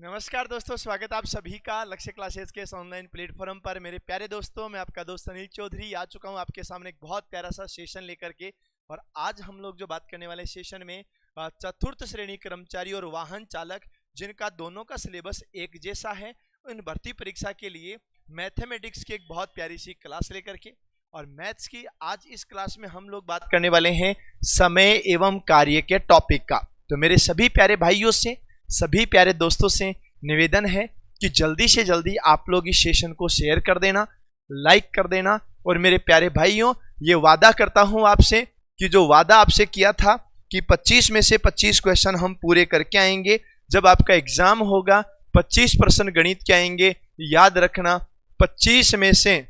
नमस्कार दोस्तों, स्वागत आप सभी का लक्ष्य क्लासेस के इस ऑनलाइन प्लेटफॉर्म पर। मेरे प्यारे दोस्तों, मैं आपका दोस्त अनिल चौधरी आ चुका हूं आपके सामने एक बहुत प्यारा सा सेशन लेकर के। और आज हम लोग जो बात करने वाले सेशन में चतुर्थ श्रेणी कर्मचारी और वाहन चालक जिनका दोनों का सिलेबस एक जैसा है, उन भर्ती परीक्षा के लिए मैथमेटिक्स की एक बहुत प्यारी सी क्लास लेकर के। और मैथ्स की आज इस क्लास में हम लोग बात करने वाले हैं समय एवं कार्य के टॉपिक का। तो मेरे सभी प्यारे भाइयों से, सभी प्यारे दोस्तों से निवेदन है कि जल्दी से जल्दी आप लोग इस सेशन को शेयर कर देना, लाइक कर देना। और मेरे प्यारे भाइयों, ये वादा करता हूं आपसे कि जो वादा आपसे किया था कि 25 में से 25 क्वेश्चन हम पूरे करके आएंगे। जब आपका एग्जाम होगा 25% गणित के आएंगे। याद रखना, 25 में से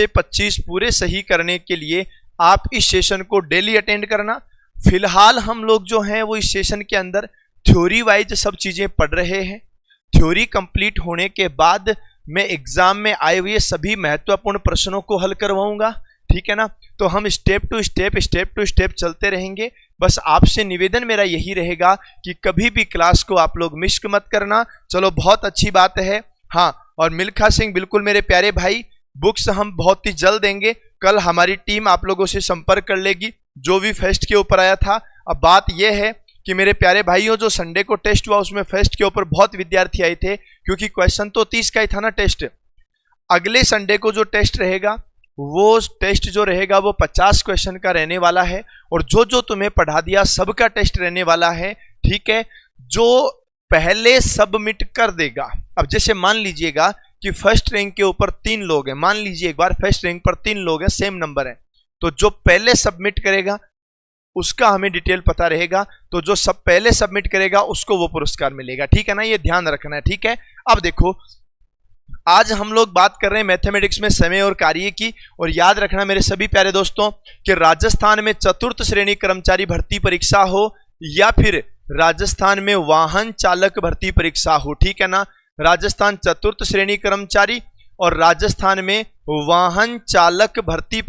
25 पूरे सही करने के लिए आप इस सेशन को डेली अटेंड करना। फिलहाल हम लोग जो हैं वो इस सेशन के अंदर थ्योरी वाइज सब चीजें पढ़ रहे हैं। थ्योरी कंप्लीट होने के बाद मैं एग्जाम में आए हुए सभी महत्वपूर्ण प्रश्नों को हल करवाऊंगा, ठीक है ना। तो हम स्टेप टू स्टेप चलते रहेंगे। बस आपसे निवेदन मेरा यही रहेगा कि कभी भी क्लास को आप लोग मिस मत करना। चलो, बहुत अच्छी बात है। हाँ, और मिल्खा सिंह, बिल्कुल मेरे प्यारे भाई, बुक्स हम बहुत ही जल्द देंगे। कल हमारी टीम आप लोगों से संपर्क कर लेगी जो भी फेस्ट के ऊपर आया था। अब बात यह है कि मेरे प्यारे भाइयों, जो संडे को टेस्ट हुआ उसमें फेस्ट के ऊपर बहुत विद्यार्थी आए थे, क्योंकि क्वेश्चन तो 30 का ही था ना टेस्ट। अगले संडे को जो टेस्ट रहेगा वो टेस्ट जो रहेगा वो 50 क्वेश्चन का रहने वाला है। और जो तुम्हें पढ़ा दिया सबका टेस्ट रहने वाला है, ठीक है। जो पहले सबमिट कर देगा, अब जैसे मान लीजिएगा कि फर्स्ट रैंक के ऊपर 3 लोग हैं, मान लीजिए एक बार फर्स्ट रैंक पर 3 लोग हैं, सेम नंबर है, तो जो पहले सबमिट करेगा उसका हमें डिटेल पता रहेगा। तो जो सब पहले सबमिट करेगा उसको वो पुरस्कार मिलेगा, ठीक है ना। ये ध्यान रखना है, ठीक है। अब देखो, आज हम लोग बात कर रहे हैं मैथमेटिक्स में समय और कार्य की। और याद रखना मेरे सभी प्यारे दोस्तों कि राजस्थान में चतुर्थ श्रेणी कर्मचारी भर्ती परीक्षा हो या फिर राजस्थान में वाहन चालक भर्ती परीक्षा हो, ठीक है ना। राजस्थान चतुर्थ श्रेणी कर्मचारी और राजस्थान में वाहन चालक भर्ती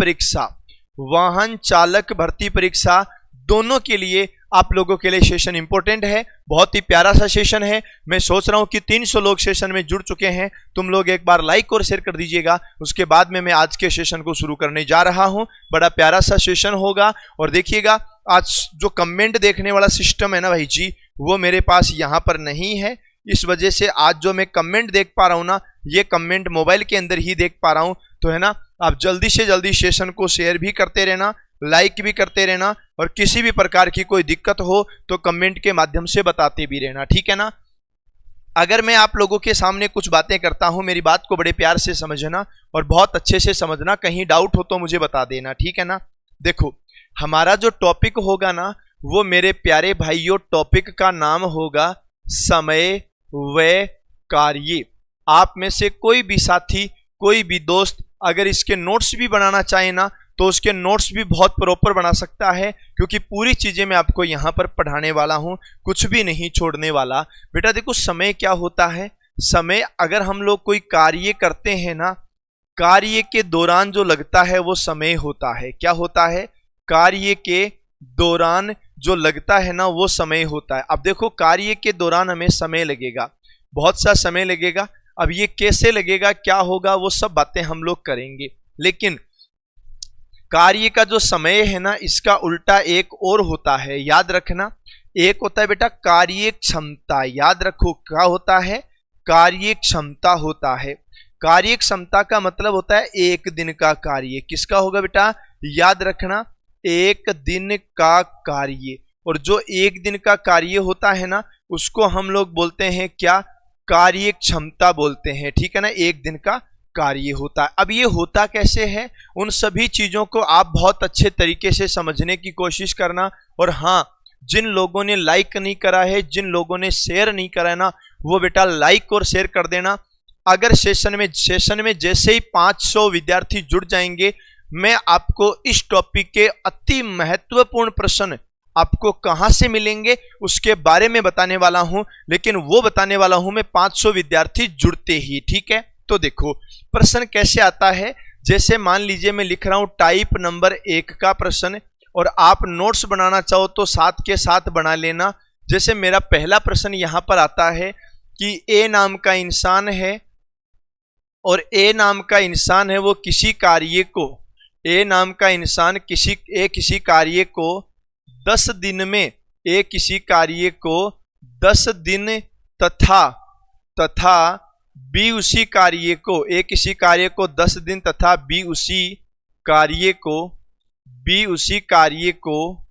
परीक्षा, दोनों के लिए आप लोगों के लिए सेशन इंपॉर्टेंट है। बहुत ही प्यारा सा सेशन है। मैं सोच रहा हूं कि 300 लोग सेशन में जुड़ चुके हैं। तुम लोग एक बार लाइक और शेयर कर दीजिएगा। उसके बाद में मैं आज के सेशन को शुरू करने जा रहा हूं। बड़ा प्यारा सा सेशन होगा। और देखिएगा, आज जो कमेंट देखने वाला सिस्टम है ना भाई जी, वो मेरे पास यहां पर नहीं है। इस वजह से आज जो मैं कमेंट देख पा रहा हूं ना, ये कमेंट मोबाइल के अंदर ही देख पा रहा हूं। तो है ना, आप जल्दी से जल्दी सेशन को शेयर भी करते रहना, लाइक भी करते रहना। और किसी भी प्रकार की कोई दिक्कत हो तो कमेंट के माध्यम से बताते भी रहना, ठीक है ना। अगर मैं आप लोगों के सामने कुछ बातें करता हूं, मेरी बात को बड़े प्यार से समझना और बहुत अच्छे से समझना। कहीं डाउट हो तो मुझे बता देना, ठीक है ना। देखो, हमारा जो टॉपिक होगा ना, वो मेरे प्यारे भाइयों, टॉपिक का नाम होगा समय व कार्य। आप में से कोई भी साथी, कोई भी दोस्त अगर इसके नोट्स भी बनाना चाहे ना, तो उसके नोट्स भी बहुत प्रॉपर बना सकता है, क्योंकि पूरी चीजें मैं आपको यहां पर पढ़ाने वाला हूं, कुछ भी नहीं छोड़ने वाला। बेटा देखो, समय क्या होता है। समय, अगर हम लोग कोई कार्य करते हैं ना, कार्य के दौरान जो लगता है वो समय होता है। क्या होता है? कार्य के दौरान जो लगता है ना वो समय होता है। अब देखो, कार्य के दौरान हमें समय लगेगा, बहुत सा समय लगेगा। अब ये कैसे लगेगा, क्या होगा, वो सब बातें हम लोग करेंगे। लेकिन कार्य का जो समय है ना, इसका उल्टा एक और होता है, याद रखना। एक होता है बेटा कार्य क्षमता। याद रखो, क्या होता है? कार्य क्षमता होता है। कार्य क्षमता का मतलब होता है एक दिन का कार्य। किसका होगा बेटा? याद रखना, एक दिन का कार्य। और जो एक दिन का कार्य होता है ना, उसको हम लोग बोलते हैं क्या? कार्य क्षमता बोलते हैं, ठीक है ना। एक दिन का कार्य होता है। अब ये होता कैसे है, उन सभी चीजों को आप बहुत अच्छे तरीके से समझने की कोशिश करना। और हाँ, जिन लोगों ने लाइक नहीं करा है, जिन लोगों ने शेयर नहीं करा है ना, वो बेटा लाइक और शेयर कर देना। अगर सेशन में जैसे ही 500 विद्यार्थी जुड़ जाएंगे, मैं आपको इस टॉपिक के अति महत्वपूर्ण प्रश्न आपको कहां से मिलेंगे उसके बारे में बताने वाला हूं। लेकिन वो बताने वाला हूं मैं 500 विद्यार्थी जुड़ते ही, ठीक है। तो देखो, प्रश्न कैसे आता है। जैसे मान लीजिए मैं लिख रहा हूं टाइप नंबर 1 का प्रश्न, और आप नोट्स बनाना चाहो तो साथ के साथ बना लेना। जैसे मेरा पहला प्रश्न यहां पर आता है कि ए नाम का इंसान है और ए नाम का इंसान है वो किसी कार्य को, ए नाम का इंसान किसी कार्य को 10 दिन में, ए किसी कार्य को 10 दिन तथा बी उसी कार्य को, ए किसी कार्य को 10 दिन तथा बी उसी कार्य को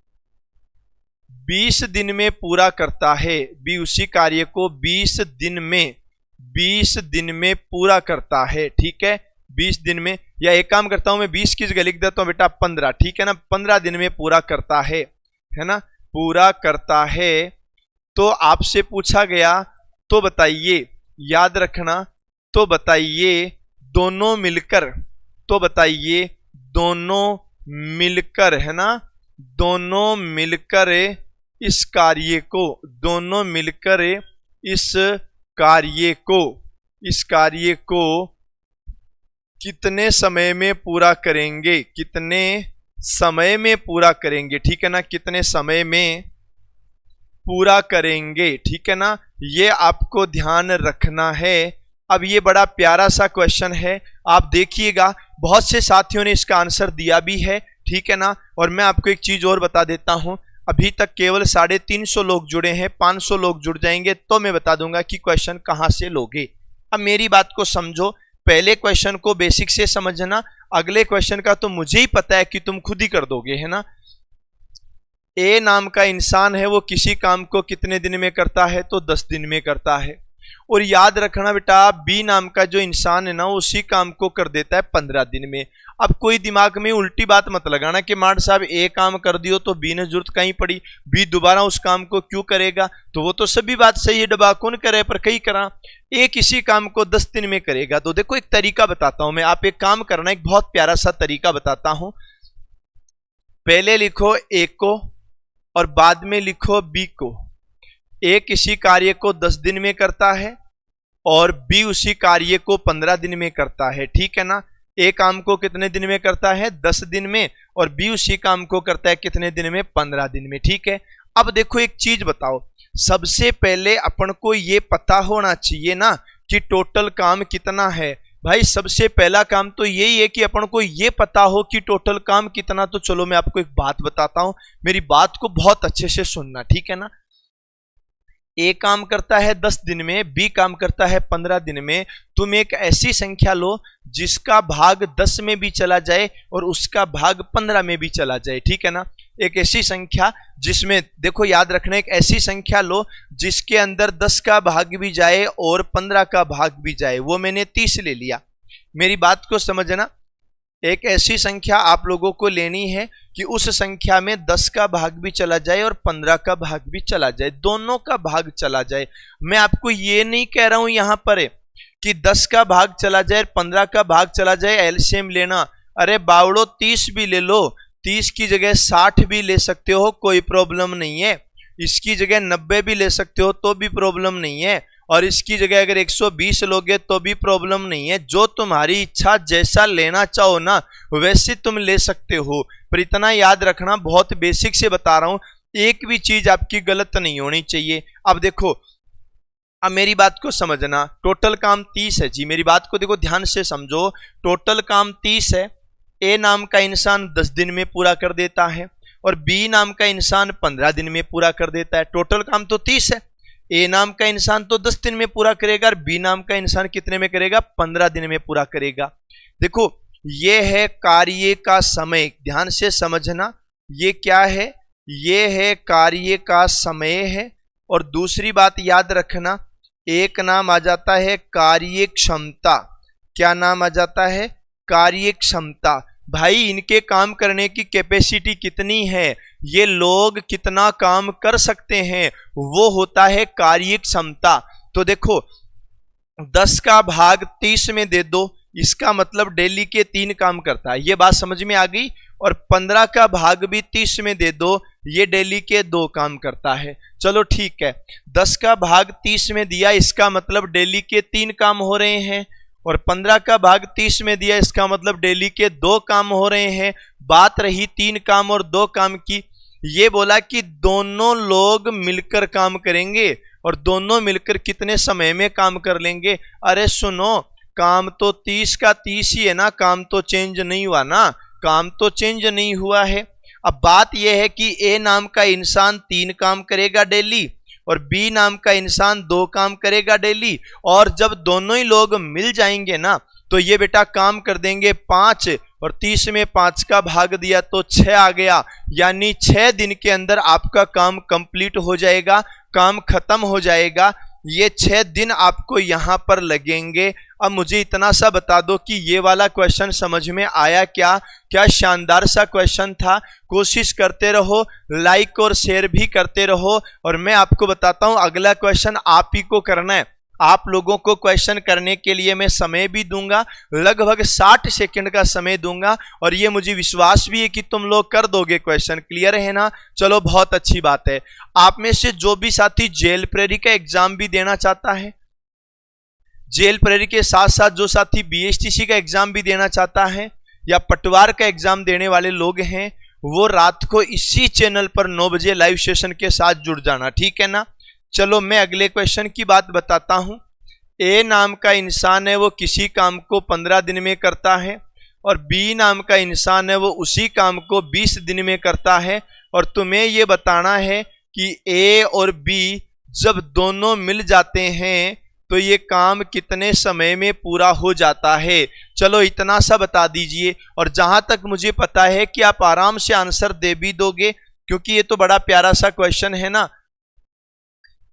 20 दिन में पूरा करता है, बी उसी कार्य को 20 दिन में पूरा करता है। ठीक है, 20 दिन में, या एक काम करता हूं मैं 20 की जगह लिख देता हूं बेटा 15, ठीक है ना, 15 दिन में पूरा करता है ना, पूरा करता है। तो आपसे पूछा गया, तो बताइए, याद रखना, तो बताइए दोनों मिलकर, तो बताइए दोनों मिलकर, है ना, दोनों मिलकर इस कार्य को, दोनों मिलकर इस कार्य को कितने समय में पूरा करेंगे, कितने समय में पूरा करेंगे, ठीक है ना, कितने समय में पूरा करेंगे, ठीक है ना, ये आपको ध्यान रखना है। अब ये बड़ा प्यारा सा क्वेश्चन है, आप देखिएगा बहुत से साथियों ने इसका आंसर दिया भी है, ठीक है ना। और मैं आपको एक चीज और बता देता हूं, अभी तक केवल 350 लोग जुड़े हैं, 500 लोग जुड़ जाएंगे तो मैं बता दूंगा कि क्वेश्चन कहां से लोगे। अब मेरी बात को समझो, पहले क्वेश्चन को बेसिक से समझना, अगले क्वेश्चन का तो मुझे ही पता है कि तुम खुद ही कर दोगे, है ना। ए नाम का इंसान है वो किसी काम को कितने दिन में करता है, तो 10 दिन में करता है। और याद रखना बेटा, बी नाम का जो इंसान है ना उसी काम को कर देता है 15 दिन में। अब कोई दिमाग में उल्टी बात मत लगाना कि मार साहब ए काम कर दियो तो बी ने जरूरत कहीं पड़ी, बी दोबारा उस काम को क्यों करेगा, तो वो तो सभी बात सही है, डबा कौन करे पर कहीं करा, ए किसी काम को 10 दिन में करेगा। तो देखो एक तरीका बताता हूं मैं, आप एक काम करना, एक बहुत प्यारा सा तरीका बताता हूं। पहले लिखो ए को और बाद में लिखो बी को। ए किसी कार्य को 10 दिन में करता है और बी उसी कार्य को 15 दिन में करता है, ठीक है ना। ए काम को कितने दिन में करता है, 10 दिन में, और बी उसी काम को करता है कितने दिन में, 15 दिन में, ठीक है। अब देखो एक चीज बताओ, सबसे पहले अपन को ये पता होना चाहिए ना कि टोटल काम कितना है। भाई सबसे पहला काम तो यही है कि अपन को ये पता हो कि टोटल काम कितना। तो चलो मैं आपको एक बात बताता हूं, मेरी बात को बहुत अच्छे से सुनना, ठीक है ना। ए काम करता है 10 दिन में, बी काम करता है 15 दिन में। तुम एक ऐसी संख्या लो जिसका भाग 10 में भी चला जाए और उसका भाग 15 में भी चला जाए, ठीक है ना। एक ऐसी संख्या जिसमें, देखो याद रखना, एक ऐसी संख्या लो जिसके अंदर 10 का भाग भी जाए और 15 का भाग भी जाए। वो मैंने 30 ले लिया, मेरी बात को समझना। एक ऐसी संख्या आप लोगों को लेनी है कि उस संख्या में 10 का भाग भी चला जाए और 15 का भाग भी चला जाए, दोनों का भाग चला जाए। मैं आपको ये नहीं कह रहा हूं यहां पर कि 10 का भाग चला जाए और 15 का भाग चला जाए, एलसीएम लेना। अरे बावड़ो 30 भी ले लो, 30 की जगह 60 भी ले सकते हो, कोई प्रॉब्लम नहीं है। इसकी जगह 90 भी ले सकते हो तो भी प्रॉब्लम नहीं है, और इसकी जगह अगर 120 लोगे तो भी प्रॉब्लम नहीं है। जो तुम्हारी इच्छा, जैसा लेना चाहो ना वैसे तुम ले सकते हो। पर इतना याद रखना, बहुत बेसिक से बता रहा हूं, एक भी चीज आपकी गलत नहीं होनी चाहिए। अब देखो, अब मेरी बात को समझना, टोटल काम 30 है जी, मेरी बात को देखो ध्यान से समझो, टोटल काम 30 है। ए नाम का इंसान 10 दिन में पूरा कर देता है और बी नाम का इंसान 15 दिन में पूरा कर देता है। टोटल काम तो 30 है। ए नाम का इंसान तो 10 दिन में पूरा करेगा और बी नाम का इंसान कितने में करेगा, 15 दिन में पूरा करेगा। देखो ये है कार्य का समय, ध्यान से समझना, ये क्या है, ये है कार्य का समय है। और दूसरी बात याद रखना, एक नाम आ जाता है कार्य क्षमता। क्या नाम आ जाता है, कार्य क्षमता। भाई इनके काम करने की कैपेसिटी कितनी है, ये लोग कितना काम कर सकते हैं, वो होता है कार्य क्षमता। तो देखो 10 का भाग 30 में दे दो, इसका मतलब डेली के 3 काम करता है, ये बात समझ में आ गई। और 15 का भाग भी 30 में दे दो, ये डेली के 2 काम करता है। चलो ठीक है, 10 का भाग 30 में दिया, इसका मतलब डेली के 3 काम हो रहे हैं। और 15 का भाग 30 में दिया, इसका मतलब डेली के 2 काम हो रहे हैं। बात रही 3 काम और 2 काम की, ये बोला कि दोनों लोग मिलकर काम करेंगे, और दोनों मिलकर कितने समय में काम कर लेंगे। अरे सुनो, काम तो 30 का 30 ही है ना, काम तो चेंज नहीं हुआ ना, काम तो चेंज नहीं हुआ है। अब बात यह है कि ए नाम का इंसान 3 काम करेगा डेली, और बी नाम का इंसान 2 काम करेगा डेली, और जब दोनों ही लोग मिल जाएंगे ना तो ये बेटा काम कर देंगे 5, और 30 में 5 का भाग दिया तो 6 आ गया, यानी 6 दिन के अंदर आपका काम कंप्लीट हो जाएगा, काम खत्म हो जाएगा। ये 6 दिन आपको यहां पर लगेंगे। अब मुझे इतना सा बता दो कि ये वाला क्वेश्चन समझ में आया क्या? क्या शानदार सा क्वेश्चन था। कोशिश करते रहो, लाइक और शेयर भी करते रहो, और मैं आपको बताता हूं अगला क्वेश्चन आप ही को करना है। आप लोगों को क्वेश्चन करने के लिए मैं समय भी दूंगा, लगभग 60 सेकंड का समय दूंगा, और ये मुझे विश्वास भी है कि तुम लोग कर दोगे क्वेश्चन। क्लियर है ना? चलो बहुत अच्छी बात है। आप में से जो भी साथी जेल प्रेरी का एग्जाम भी देना चाहता है, जेल प्रेरी के साथ साथ जो साथी बीएसटीसी का एग्जाम भी देना चाहता है, या पटवार का एग्जाम देने वाले लोग हैं, वो रात को इसी चैनल पर 9 बजे लाइव सेशन के साथ जुड़ जाना, ठीक है ना? चलो मैं अगले क्वेश्चन की बात बताता हूं। ए नाम का इंसान है, वो किसी काम को 15 दिन में करता है, और बी नाम का इंसान है, वो उसी काम को 20 दिन में करता है, और तुम्हें ये बताना है कि ए और बी जब दोनों मिल जाते हैं तो ये काम कितने समय में पूरा हो जाता है। चलो इतना सा बता दीजिए, और जहां तक मुझे पता है कि आप आराम से आंसर दे भी दोगे, क्योंकि ये तो बड़ा प्यारा सा क्वेश्चन है ना।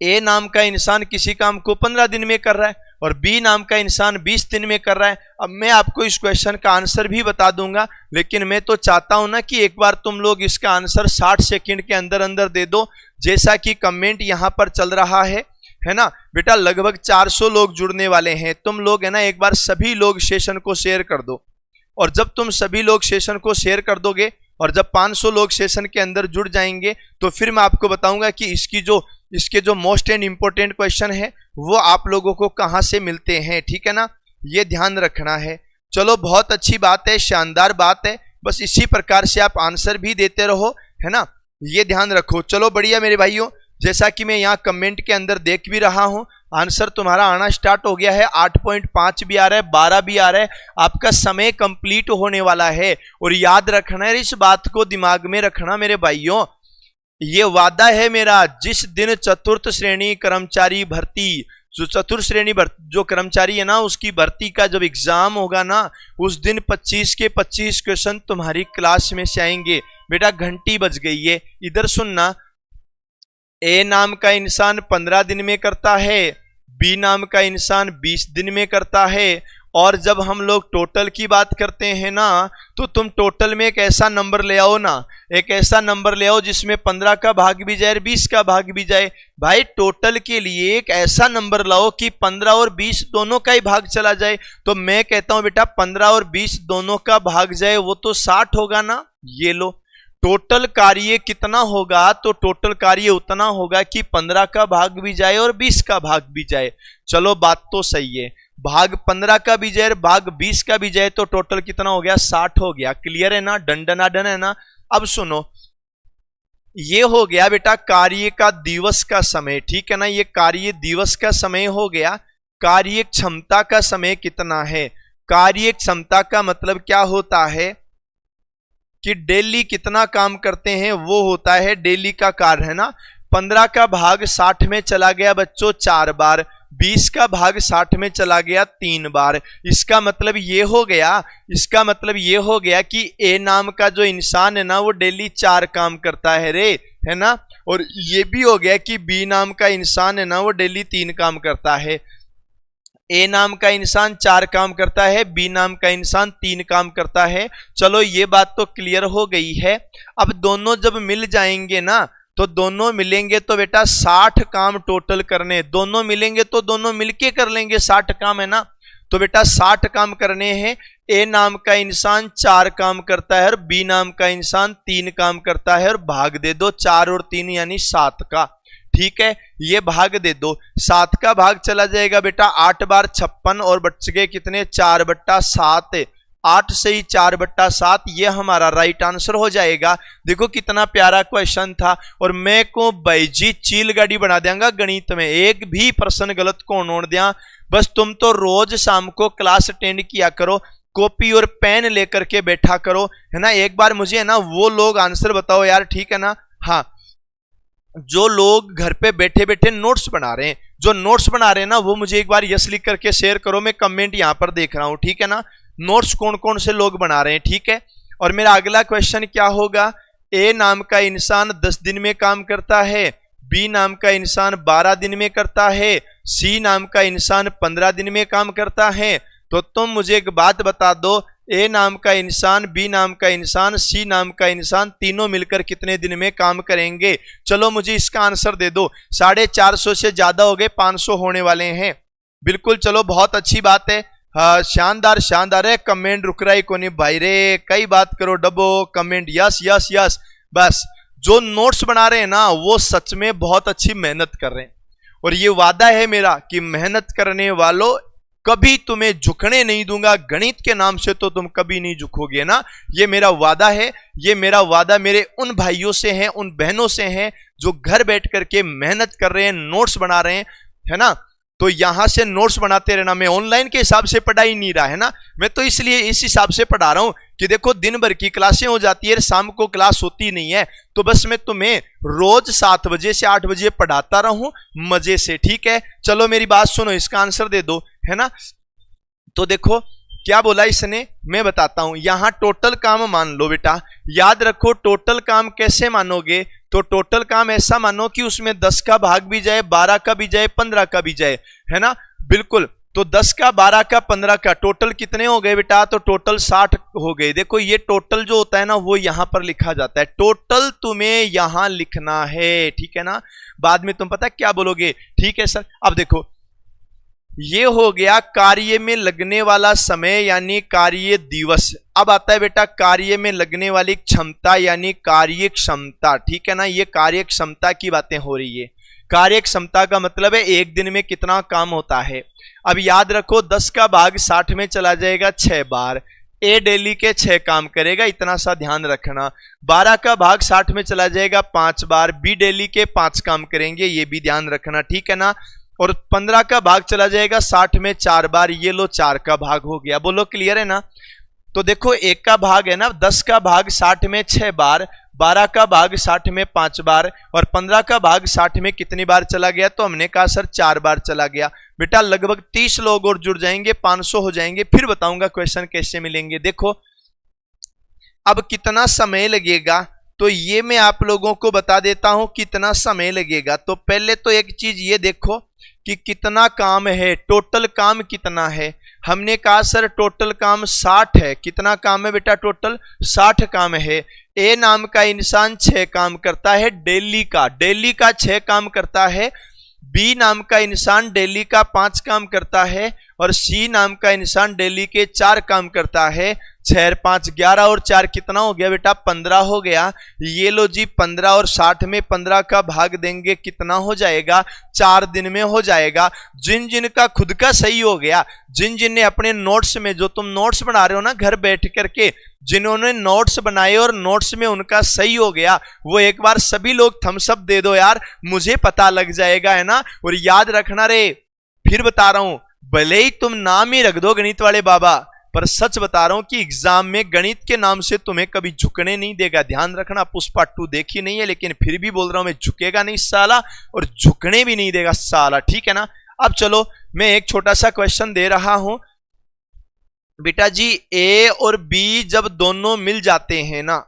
ए नाम का इंसान किसी काम को 15 दिन में कर रहा है, और बी नाम का इंसान 20 दिन में कर रहा है। अब मैं आपको इस क्वेश्चन का आंसर भी बता दूंगा, लेकिन मैं तो चाहता हूं ना कि एक बार तुम लोग इसका आंसर 60 सेकंड के अंदर अंदर दे दो, जैसा कि कमेंट यहां पर चल रहा है ना बेटा। लगभग 400 लोग जुड़ने वाले हैं। तुम लोग है ना एक बार सभी लोग सेशन को शेयर कर दो, और जब तुम सभी लोग सेशन को शेयर कर दोगे, और जब 500 लोग सेशन के अंदर जुड़ जाएंगे, तो फिर मैं आपको बताऊंगा कि इसके जो मोस्ट एंड इंपॉर्टेंट क्वेश्चन है वो आप लोगों को कहां से मिलते हैं, ठीक है ना? ये ध्यान रखना है। चलो बहुत अच्छी बात है, शानदार बात है। बस इसी प्रकार से आप आंसर भी देते रहो, है ना, ये ध्यान रखो। चलो बढ़िया मेरे भाइयों, जैसा कि मैं यहाँ कमेंट के अंदर देख भी रहा हूं, आंसर तुम्हारा आना स्टार्ट हो गया है। 8.5 भी आ रहा है, 12 भी आ रहा है। आपका समय कंप्लीट होने वाला है, और याद रखना है, इस बात को दिमाग में रखना मेरे भाइयों, ये वादा है मेरा, जिस दिन चतुर्थ श्रेणी कर्मचारी भर्ती, जो चतुर्थ श्रेणी जो कर्मचारी है ना, उसकी भर्ती का जब एग्जाम होगा ना, उस दिन 25 के 25 क्वेश्चन तुम्हारी क्लास में से आएंगे। बेटा घंटी बज गई है, इधर सुनना। ए नाम का इंसान 15 दिन में करता है, बी नाम का इंसान 20 दिन में करता है, और जब हम लोग टोटल की बात करते हैं ना, तो तुम टोटल में एक ऐसा नंबर ले आओ ना, एक ऐसा नंबर ले आओ जिसमें 15 का भाग भी जाए और 20 का भाग भी जाए। भाई टोटल के लिए एक ऐसा नंबर लाओ कि 15 और 20 दोनों का ही भाग चला जाए। तो मैं कहता हूं बेटा 15 और 20 दोनों का भाग जाए, वो तो 60 होगा ना। ये लो, टोटल कार्य कितना होगा, तो टोटल कार्य उतना होगा कि 15 का भाग भी जाए और 20 का भाग भी जाए। चलो बात तो सही है, भाग 15 का भी जाए, भाग 20 का भी जाए, तो टोटल कितना हो गया, 60 हो गया। क्लियर है ना? डन है ना? अब सुनो, ये हो गया बेटा कार्य का दिवस का समय, ठीक है ना? ये कार्य दिवस का समय हो गया। कार्य क्षमता का समय कितना है? कार्य क्षमता का मतलब क्या होता है कि डेली कितना काम करते हैं, वो होता है डेली का कार्य, है ना। 15 का भाग 60 में चला गया बच्चों 4 बार, 20 का भाग 60 में चला गया 3 बार। इसका मतलब ये हो गया कि ए नाम का जो इंसान है ना, वो डेली 4 काम करता है रे, है ना। और ये भी हो गया कि बी नाम का इंसान है ना, वो डेली 3 काम करता है। ए नाम का इंसान 4 काम करता है, बी नाम का इंसान 3 काम करता है। चलो ये बात तो क्लियर हो गई है। अब दोनों जब मिल जाएंगे ना, तो दोनों मिलेंगे तो बेटा 60 काम टोटल करने, दोनों मिलेंगे तो दोनों मिलके कर लेंगे 60 काम, है ना। तो बेटा 60 काम करने हैं। ए नाम का इंसान 4 काम करता है और बी नाम का इंसान 3 काम करता है, और भाग दे दो 4 और 3 यानी 7 का, ठीक है। ये भाग दे दो, 7 का भाग चला जाएगा बेटा 8 बार 56, और बच गए कितने, 4/7। 8 से ही 4/7, ये हमारा राइट आंसर हो जाएगा। देखो कितना प्यारा क्वेश्चन था। और मैं को बैजी चील गाड़ी बना देंगा गणित में, एक भी प्रश्न गलत को नोट दिया। बस तुम तो रोज शाम को क्लास अटेंड किया करो, कॉपी और पेन लेकर के बैठा करो, है ना। एक बार मुझे है ना वो लोग आंसर बताओ यार, ठीक है ना। हाँ, जो लोग घर पे बैठे बैठे नोट्स बना रहे हैं, जो नोट्स बना रहे हैं ना, वो मुझे एक बार यस लिख करके शेयर करो। मैं कमेंट यहां पर देख रहा हूं, ठीक है ना। नोट्स कौन कौन से लोग बना रहे हैं, ठीक है। और मेरा अगला क्वेश्चन क्या होगा, ए नाम का इंसान 10 दिन में काम करता है, बी नाम का इंसान 12 दिन में करता है, सी नाम का इंसान 15 दिन में काम करता है। तो तुम मुझे एक बात बता दो, ए नाम का इंसान, बी नाम का इंसान, सी नाम का इंसान, तीनों मिलकर कितने दिन में काम करेंगे। चलो मुझे इसका आंसर दे दो। 450 से ज्यादा हो गए, 500 होने वाले हैं। बिल्कुल, चलो बहुत अच्छी बात है। हाँ, शानदार शानदार है। कमेंट रुक रहा है कोनी भाई रे, कई बात करो डबो कमेंट, यस यस यस। बस जो नोट्स बना रहे हैं ना, वो सच में बहुत अच्छी मेहनत कर रहे हैं। और ये वादा है मेरा कि मेहनत करने वालों कभी तुम्हें झुकने नहीं दूंगा। गणित के नाम से तो तुम कभी नहीं झुकोगे ना, ये मेरा वादा है। ये मेरा वादा मेरे उन भाइयों से है, उन बहनों से है जो घर बैठ करके मेहनत कर रहे हैं, नोट्स बना रहे हैं, है ना। तो यहां से नोट्स बनाते रहना। मैं ऑनलाइन के हिसाब से पढ़ा ही नहीं रहा, है ना। मैं तो इसलिए इस हिसाब से पढ़ा रहा हूं कि देखो दिन भर की क्लासें हो जाती है, शाम को क्लास होती नहीं है, तो बस मैं तुम्हें रोज 7 बजे से 8 बजे पढ़ाता रहूं मजे से, ठीक है। चलो मेरी बात सुनो, इसका आंसर दे दो, है ना। तो देखो क्या बोला इसने, मैं बताता हूं। यहां टोटल काम मान लो बेटा, याद रखो टोटल काम कैसे मानोगे। तो टोटल काम ऐसा मानो कि उसमें 10 का भाग भी जाए, 12 का भी जाए, 15 का भी जाए, है ना। बिल्कुल, तो 10 का, 12 का, 15 का टोटल कितने हो गए बेटा, तो टोटल 60 हो गए। देखो ये टोटल जो होता है ना, वो यहां पर लिखा जाता है। टोटल तुम्हें यहां लिखना है, ठीक है ना। बाद में तुम पता क्या बोलोगे, ठीक है सर। अब देखो ये हो गया कार्य में लगने वाला समय यानी कार्य दिवस। अब आता है बेटा कार्य में लगने वाली क्षमता यानी कार्य क्षमता, ठीक है ना। ये कार्य क्षमता की बातें हो रही है। कार्य क्षमता का मतलब है एक दिन में कितना काम होता है। अब याद रखो 10 का भाग 60 में चला जाएगा 6 बार। ए डेली के 6 काम करेगा, इतना सा ध्यान रखना। 12 का भाग 60 में चला जाएगा 5 बार। बी डेली के 5 काम करेंगे, ये भी ध्यान रखना, ठीक है ना। और 15 का भाग चला जाएगा 60 में 4 बार। ये लो 4 का भाग हो गया, बोलो क्लियर है ना। तो देखो 1 का भाग है ना, 10 का भाग 60 में 6 बार, 12 का भाग 60 में 5 बार, और 15 का भाग 60 में कितनी बार चला गया, तो हमने कहा सर 4 बार चला गया। बेटा लगभग 30 लोग और जुड़ जाएंगे, 500 हो जाएंगे, फिर बताऊंगा क्वेश्चन कैसे मिलेंगे। देखो अब कितना समय लगेगा, तो ये मैं आप लोगों को बता देता हूं कितना समय लगेगा। तो पहले तो एक चीज ये देखो कि कितना काम है, टोटल काम कितना है। हमने कहा सर टोटल काम 60 है। कितना काम है बेटा, टोटल 60 काम है। ए नाम का इंसान 6 काम करता है डेली का 6 काम करता है। बी नाम का इंसान डेली का 5 काम करता है, और सी नाम का इंसान डेली के 4 काम करता है। 6 5 11 और 4 कितना हो गया बेटा, 15 हो गया। ये लो जी 15 और 60 में 15 का भाग देंगे, कितना हो जाएगा, 4 दिन में हो जाएगा। जिन जिन का खुद का सही हो गया, जिन जिन ने अपने नोट्स में, जो तुम नोट्स बना रहे हो ना घर बैठ करके, जिन्होंने नोट्स बनाए और नोट्स में उनका सही हो गया, वो एक बार सभी लोग थम्स अप दे दो यार, मुझे पता लग जाएगा, है ना। और याद रखना रे, फिर बता रहा हूं, भले ही तुम नाम ही रख दो गणित वाले बाबा, पर सच बता रहा हूं कि एग्जाम में गणित के नाम से तुम्हें कभी झुकने नहीं देगा। ध्यान रखना, पुष्पा 2 देखी नहीं है, लेकिन फिर भी बोल रहा हूं मैं, झुकेगा नहीं साला, और झुकने भी नहीं देगा साला, ठीक है ना। अब चलो मैं एक छोटा सा क्वेश्चन दे रहा हूं बेटा जी। ए और बी जब दोनों मिल जाते हैं ना,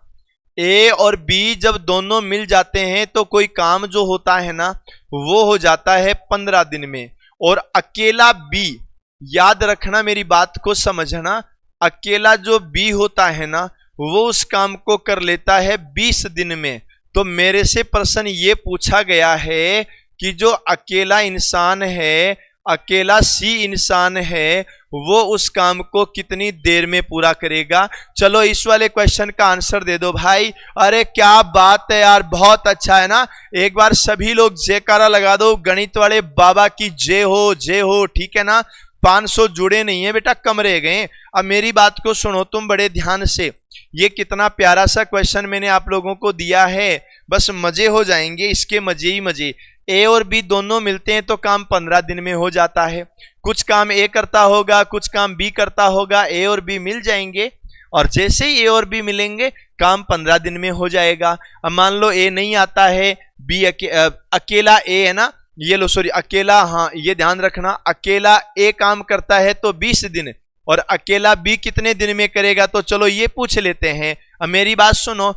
ए और बी जब दोनों मिल जाते हैं, तो कोई काम जो होता है ना, वो हो जाता है 15 दिन में। और अकेला बी, याद रखना मेरी बात को समझना, अकेला जो बी होता है ना, वो उस काम को कर लेता है 20 दिन में। तो मेरे से प्रश्न ये पूछा गया है कि जो अकेला इंसान है, अकेला सी इंसान है, वो उस काम को कितनी देर में पूरा करेगा। चलो इस वाले क्वेश्चन का आंसर दे दो भाई। अरे क्या बात है यार, बहुत अच्छा है ना। एक बार सभी लोग जयकारा लगा दो, गणित वाले बाबा की जय हो, जय हो, ठीक है ना। 500 जुड़े नहीं है बेटा, कम रह गए। अब मेरी बात को सुनो तुम बड़े ध्यान से, ये कितना प्यारा सा क्वेश्चन मैंने आप लोगों को दिया है, बस मजे हो जाएंगे, इसके मजे ही मजे। ए और बी दोनों मिलते हैं तो काम 15 दिन में हो जाता है। कुछ काम ए करता होगा, कुछ काम बी करता होगा, ए और बी मिल जाएंगे, और जैसे ही ए और बी मिलेंगे काम 15 दिन में हो जाएगा। अब मान लो ए नहीं आता है, बी अकेला ए है ना, ये लो सॉरी अकेला, हाँ ये ध्यान रखना, अकेला ए काम करता है तो 20 दिन, और अकेला बी कितने दिन में करेगा, तो चलो ये पूछ लेते हैं। अब मेरी बात सुनो,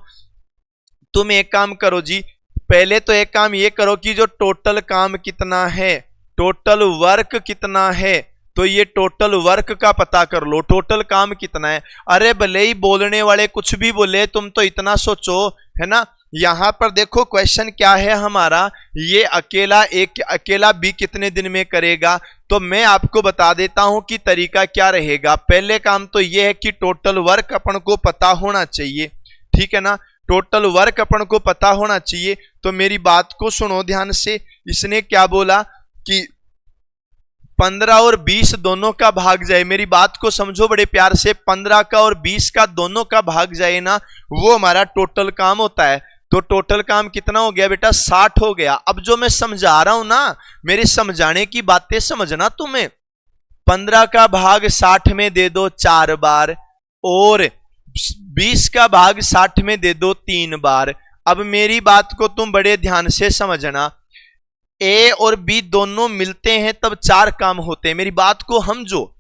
तुम एक काम करो जी, पहले तो एक काम ये करो कि जो टोटल काम कितना है, टोटल वर्क कितना है, तो ये टोटल वर्क का पता कर लो, टोटल काम कितना है। अरे भले ही बोलने वाले कुछ भी बोले, तुम तो इतना सोचो, है ना। यहां पर देखो क्वेश्चन क्या है हमारा, ये अकेला बी कितने दिन में करेगा, तो मैं आपको बता देता हूं कि तरीका क्या रहेगा। पहले काम तो ये है कि टोटल वर्क अपन को पता होना चाहिए, ठीक है ना, टोटल वर्क अपन को पता होना चाहिए। तो मेरी बात को सुनो ध्यान से, इसने क्या बोला कि 15 और 20 दोनों का भाग जाए, मेरी बात को समझो बड़े प्यार से, 15 का और 20 का दोनों का भाग जाए ना, वो हमारा टोटल काम होता है। तो टोटल काम कितना हो गया बेटा, 60 हो गया। अब जो मैं समझा रहा हूं ना, मेरे समझाने की बातें समझना तुम्हें। 15 का भाग 60 में दे दो 4 बार, और 20 का भाग 60 में दे दो 3 बार। अब मेरी बात को तुम बड़े ध्यान से समझना, ए और बी दोनों मिलते हैं तब 4 काम होते हैं, मेरी बात को समझो।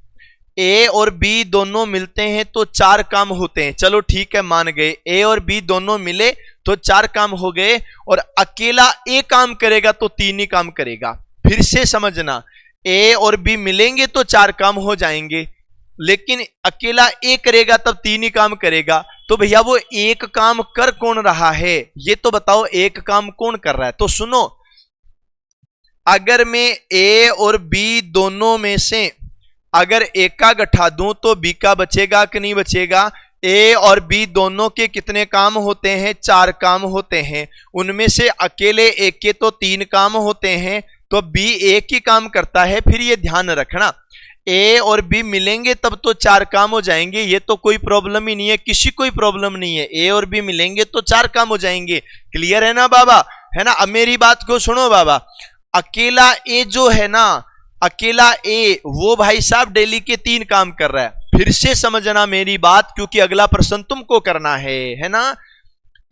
ए और बी दोनों मिलते हैं तो 4 काम होते हैं, चलो ठीक है मान गए, ए और बी दोनों मिले तो 4 काम हो गए, और अकेला ए काम करेगा तो 3 ही काम करेगा। फिर से समझना, ए और बी मिलेंगे तो 4 काम हो जाएंगे, लेकिन अकेला ए करेगा तब 3 ही काम करेगा। तो भैया वो एक काम कर कौन रहा है, ये तो बताओ, एक काम कौन कर रहा है। तो सुनो, अगर मैं ए और बी दोनों में से अगर ए का गठा दूं तो बी का बचेगा कि नहीं बचेगा। ए और बी दोनों के कितने काम होते हैं, 4 काम होते हैं, उनमें से अकेले ए के तो 3 काम होते हैं, तो बी एक ही काम करता है। फिर ये ध्यान रखना, ए और बी मिलेंगे तब तो 4 काम हो जाएंगे, ये तो कोई प्रॉब्लम ही नहीं है, किसी कोई प्रॉब्लम नहीं है, ए और बी मिलेंगे तो 4 काम हो जाएंगे। क्लियर है ना बाबा, है ना। अब मेरी बात को सुनो बाबा, अकेला ए जो है ना, अकेला ए वो भाई साहब डेली के 3 काम कर रहा है। फिर से समझना मेरी बात, क्योंकि अगला प्रश्न तुमको करना है ना।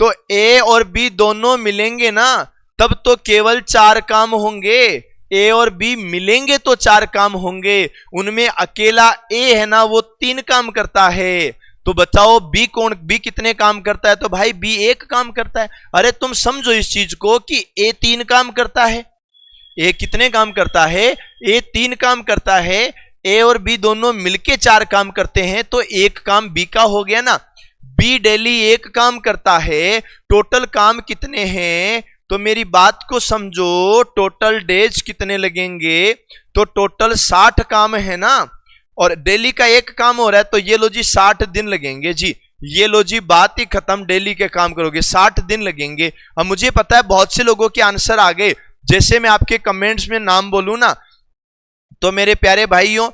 तो ए और बी दोनों मिलेंगे ना तब तो केवल 4 काम होंगे, ए और बी मिलेंगे तो 4 काम होंगे, उनमें अकेला ए है ना वो 3 काम करता है। तो बताओ बी कितने काम करता है, तो भाई बी 1 काम करता है। अरे तुम समझो इस चीज को कि ए 3 काम करता है, ए कितने काम करता है, ए 3 काम करता है, ए और बी दोनों मिलके 4 काम करते हैं, तो 1 काम बी का हो गया ना। बी डेली 1 काम करता है, टोटल काम कितने हैं, तो मेरी बात को समझो, टोटल डेज कितने लगेंगे, तो टोटल 60 काम है ना, और डेली का 1 काम हो रहा है, तो ये लो जी 60 दिन लगेंगे जी, ये लो जी बात ही खत्म, डेली के काम करोगे 60 दिन लगेंगे। अब मुझे पता है बहुत से लोगों के आंसर आ गए, जैसे मैं आपके कमेंट्स में नाम बोलूं ना, तो मेरे प्यारे भाइयों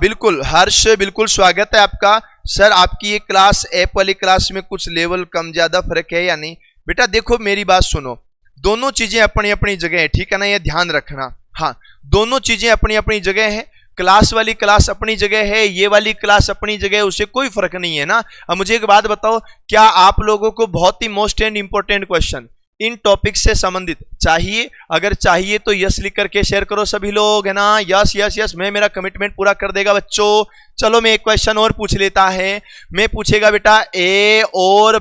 बिल्कुल हर्ष, बिल्कुल स्वागत है आपका। सर आपकी ये क्लास ऐप वाली क्लास में कुछ लेवल कम ज्यादा फर्क है या नहीं। बेटा देखो मेरी बात सुनो, दोनों चीजें अपनी अपनी जगह है, ठीक है ना, ये ध्यान रखना। हाँ, दोनों चीजें अपनी अपनी जगह है, क्लास वाली क्लास अपनी जगह है, ये वाली क्लास अपनी जगह है, उससे कोई फर्क नहीं है ना। अब मुझे एक बात बताओ, क्या आप लोगों को बहुत ही मोस्ट एंड इंपॉर्टेंट क्वेश्चन इन टॉपिक से संबंधित चाहिए? अगर चाहिए तो यस लिख करके शेयर करो सभी लोग, है ना। यस यस यस, मैं मेरा कमिटमेंट पूरा कर देगा बच्चों। चलो मैं एक क्वेश्चन और पूछ लेता है, मैं पूछेगा बेटा ए और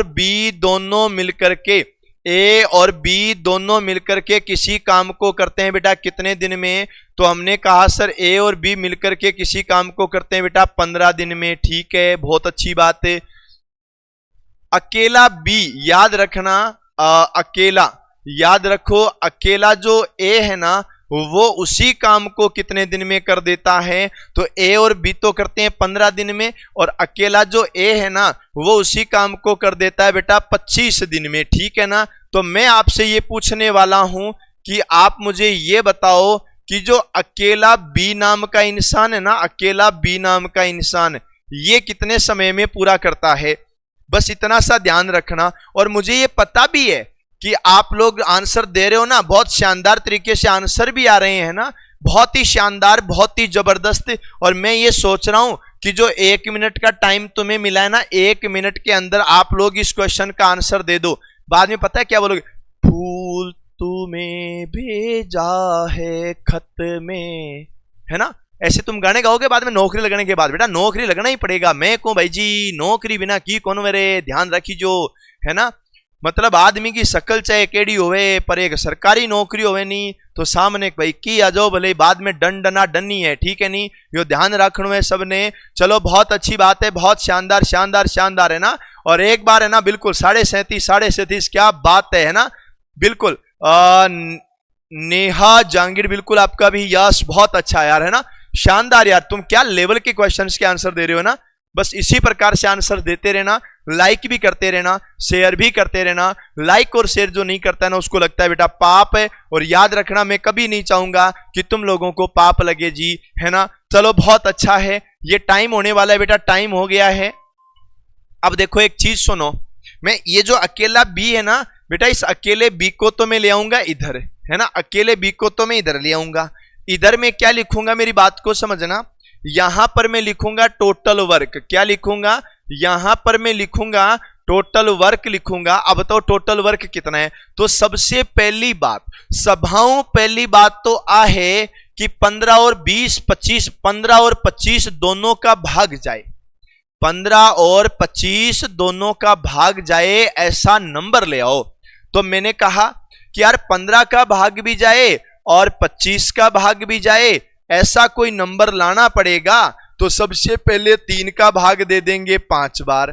बी दोनों मिलकर के, ए और बी दोनों मिलकर के किसी काम को करते हैं बेटा कितने दिन में, तो हमने कहा सर ए और बी मिलकर के किसी काम को करते हैं बेटा 15 दिन में। ठीक है, बहुत अच्छी बात है। अकेला बी, याद रखना, अकेला याद रखो, अकेला जो ए है ना वो उसी काम को कितने दिन में कर देता है, तो ए और बी तो करते हैं 15 दिन में, और अकेला जो ए है ना वो उसी काम को कर देता है बेटा 25 दिन में। ठीक है ना। तो मैं आपसे ये पूछने वाला हूं कि आप मुझे ये बताओ कि जो अकेला बी नाम का इंसान है ना, अकेला बी नाम का इंसान ये कितने समय में पूरा करता है। बस इतना सा ध्यान रखना। और मुझे ये पता भी है कि आप लोग आंसर दे रहे हो ना, बहुत शानदार तरीके से आंसर भी आ रहे हैं ना, बहुत ही शानदार, बहुत ही जबरदस्त। और मैं ये सोच रहा हूं कि जो 1 मिनट का टाइम तुम्हें मिला है ना, 1 मिनट के अंदर आप लोग इस क्वेश्चन का आंसर दे दो। बाद में पता है क्या बोलोगे, फूल तुम्हें भेजा है खत में, है ना, ऐसे तुम गाने गाओगे बाद में नौकरी लगने के बाद। बेटा नौकरी लगना ही पड़ेगा, मैं कहूं भाई जी नौकरी बिना की कौन मेरे, ध्यान रखी जो, है ना। मतलब आदमी की शकल चाहे केड़ी होवे पर एक सरकारी नौकरी होवे नहीं तो सामने भाई की आ जाओ भले, बाद में डना डनी है, ठीक है नहीं, यो ध्यान रखना है सबने। चलो बहुत अच्छी बात है, बहुत शानदार शानदार शानदार, है ना। और एक बार है ना बिल्कुल 37.5 क्या बात है ना, बिल्कुल नेहा जहांगीर बिल्कुल आपका भी यश बहुत अच्छा यार, है ना, शानदार यार। तुम क्या लेवल के क्वेश्चंस के आंसर दे रहे हो ना, बस इसी प्रकार से आंसर देते रहना, लाइक भी करते रहना, शेयर भी करते रहना। लाइक और शेयर जो नहीं करता है ना उसको लगता है बेटा पाप है। और याद रखना मैं कभी नहीं चाहूंगा कि तुम लोगों को पाप लगे जी, है ना। चलो बहुत अच्छा है, ये टाइम होने वाला है बेटा, टाइम हो गया है। अब देखो एक चीज सुनो, मैं ये जो अकेला बी है ना बेटा, इस अकेले बी को तो मैं ले आऊंगा इधर, है ना, अकेले बी को तो मैं इधर ले आऊंगा। इधर मैं क्या लिखूंगा, मेरी बात को समझना, यहां पर मैं लिखूंगा टोटल वर्क। क्या लिखूंगा, यहां पर मैं लिखूंगा टोटल वर्क लिखूंगा। अब तो टोटल वर्क कितना है, तो सबसे पहली बात सभाओं, पहली बात तो आ है कि 15 और 20 25, 15 और 25 दोनों का भाग जाए, 15 और 25 दोनों का भाग जाए, ऐसा नंबर ले आओ। तो मैंने कहा कि यार 15 का भाग भी जाए और 25 का भाग भी जाए, ऐसा कोई नंबर लाना पड़ेगा। तो सबसे पहले 3 का भाग दे देंगे 5 बार,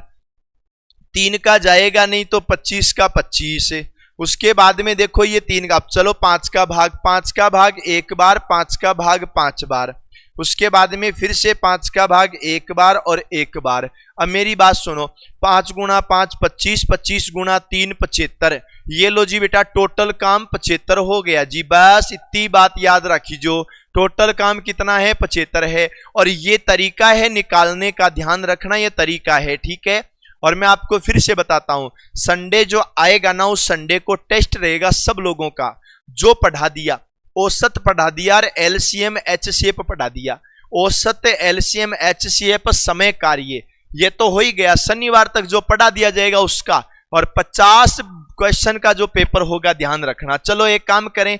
3 का जाएगा नहीं तो 25 का 25 है। उसके बाद में देखो ये 3 का, चलो 5 का भाग, 5 का भाग 1 बार, 5 का भाग 5 बार, उसके बाद में फिर से 5 का भाग 1 बार और 1 बार। अब मेरी बात सुनो, 5 गुणा 5 25, 25 गुणा 3 75। ये लो जी बेटा टोटल काम 75 हो गया जी। बस इतनी बात याद रखी जो टोटल काम कितना है, 75 है। और ये तरीका है निकालने का, ध्यान रखना ये तरीका है, ठीक है। और मैं आपको फिर से बताता हूं, संडे जो आएगा ना उस संडे को टेस्ट रहेगा सब लोगों का। जो पढ़ा दिया, औसत पढ़ा दिया और एलसीएम एचसीएफ पढ़ा दिया, औसत एलसीएम एचसीएफ समय कार्य, ये तो हो ही गया। शनिवार तक जो पढ़ा दिया जाएगा उसका, और 50 क्वेश्चन का जो पेपर होगा, ध्यान रखना। चलो एक काम करें,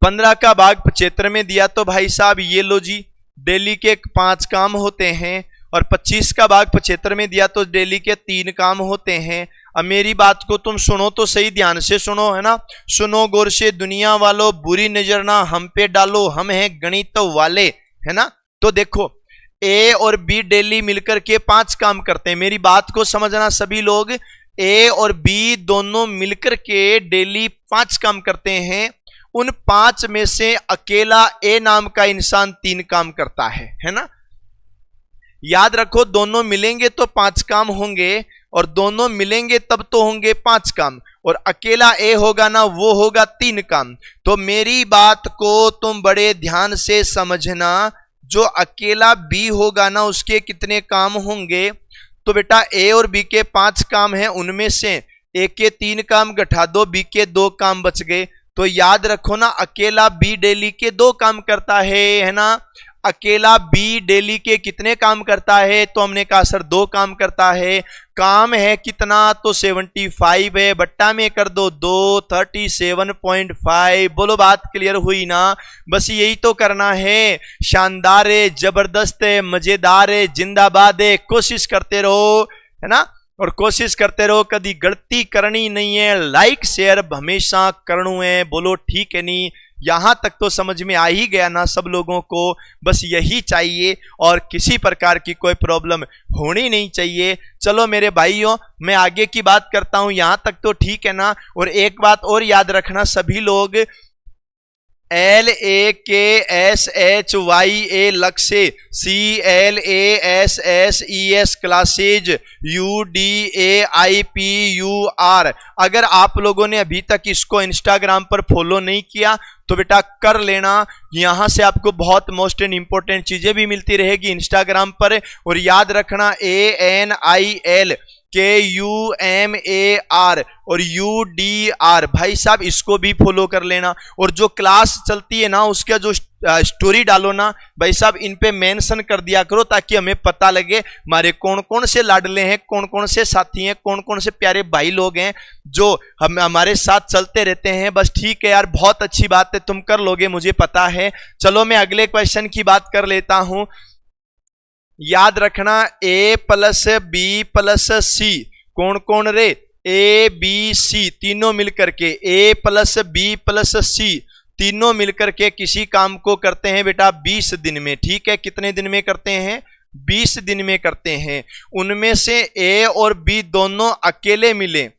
15 का भाग 75 में दिया तो भाई साहब ये लो जी डेली के 5 काम होते हैं, और 25 का भाग 75 में दिया तो डेली के 3 काम होते हैं। अब मेरी बात को तुम सुनो तो सही, ध्यान से सुनो, है ना, सुनो गौर से, दुनिया वालों बुरी नजर ना हम पे डालो, हम हैं गणित वाले, है ना। तो देखो ए और बी डेली मिलकर के 5 काम करते हैं, मेरी बात को समझना सभी लोग, ए और बी दोनों मिलकर के डेली 5 काम करते हैं। उन 5 में से अकेला ए नाम का इंसान 3 काम करता है ना। याद रखो दोनों मिलेंगे तो 5 काम होंगे, और दोनों मिलेंगे तब तो होंगे 5 काम, और अकेला ए होगा ना वो होगा 3 काम। तो मेरी बात को तुम बड़े ध्यान से समझना, जो अकेला बी होगा ना उसके कितने काम होंगे, तो बेटा ए और बी के 5 काम हैं, उनमें से ए के 3 काम घटा दो, बी के 2 काम बच गए। तो याद रखो ना अकेला बी डेली के 2 काम करता है ना। अकेला बी डेली के कितने काम करता है, तो हमने कहा सर 2 काम करता है। काम है कितना, तो 75 है, बट्टा में कर दो 2, 37.5। बोलो बात क्लियर हुई ना। बस यही तो करना है। शानदार है, जबरदस्त है, मजेदार है, जिंदाबाद है। कोशिश करते रहो, है ना, और कोशिश करते रहो, कभी गलती करनी नहीं है। लाइक शेयर हमेशा करना है, बोलो ठीक है नहीं। यहां तक तो समझ में आ ही गया ना सब लोगों को, बस यही चाहिए और किसी प्रकार की कोई प्रॉब्लम होनी नहीं चाहिए। चलो मेरे भाइयों मैं आगे की बात करता हूं, यहां तक तो ठीक है ना। और एक बात और याद रखना सभी लोग, LAKSHYA लक्ष्य, CLASSES क्लासेज, UDAIPUR। अगर आप लोगों ने अभी तक इसको इंस्टाग्राम पर फॉलो नहीं किया तो बेटा कर लेना। यहां से आपको बहुत मोस्ट एंड इंपॉर्टेंट चीजें भी मिलती रहेगी इंस्टाग्राम पर। और याद रखना ANIL KUMAR और UDR, भाई साहब इसको भी फॉलो कर लेना। और जो क्लास चलती है ना उसका जो स्टोरी डालो ना भाई साहब, इन पे मेंशन कर दिया करो ताकि हमें पता लगे हमारे कौन कौन से लाडले हैं, कौन कौन से साथी हैं, कौन कौन से प्यारे भाई लोग हैं जो हम हमारे साथ चलते रहते हैं। बस ठीक है यार, बहुत अच्छी बात है, तुम कर लोगे मुझे पता है। चलो मैं अगले क्वेश्चन की बात कर लेता हूं। याद रखना A+B+C कौन कौन रे, ABC तीनों मिलकर के, A+B+C तीनों मिलकर के किसी काम को करते हैं बेटा 20 दिन में। ठीक है, कितने दिन में करते हैं? 20 दिन में करते हैं। उनमें से A और B दोनों अकेले मिले,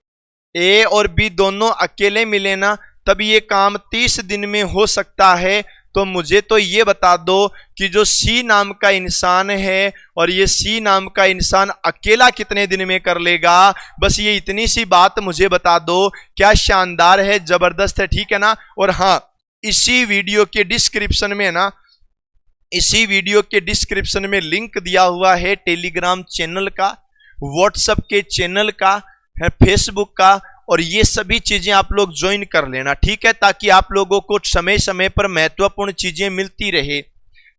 A और B दोनों अकेले मिले ना, तब ये काम 30 दिन में हो सकता है। तो मुझे तो ये बता दो कि जो C नाम का इंसान है और ये C नाम का इंसान अकेला कितने दिन में कर लेगा। बस ये इतनी सी बात मुझे बता दो। क्या शानदार है, जबरदस्त है, ठीक है ना। और हाँ, इसी वीडियो के डिस्क्रिप्शन में ना, इसी वीडियो के डिस्क्रिप्शन में लिंक दिया हुआ है टेलीग्राम चैनल का, व्हाट्सएप के चैनल का है, फेसबुक का, और ये सभी चीजें आप लोग ज्वाइन कर लेना, ठीक है, ताकि आप लोगों को समय समय पर महत्वपूर्ण चीजें मिलती रहे।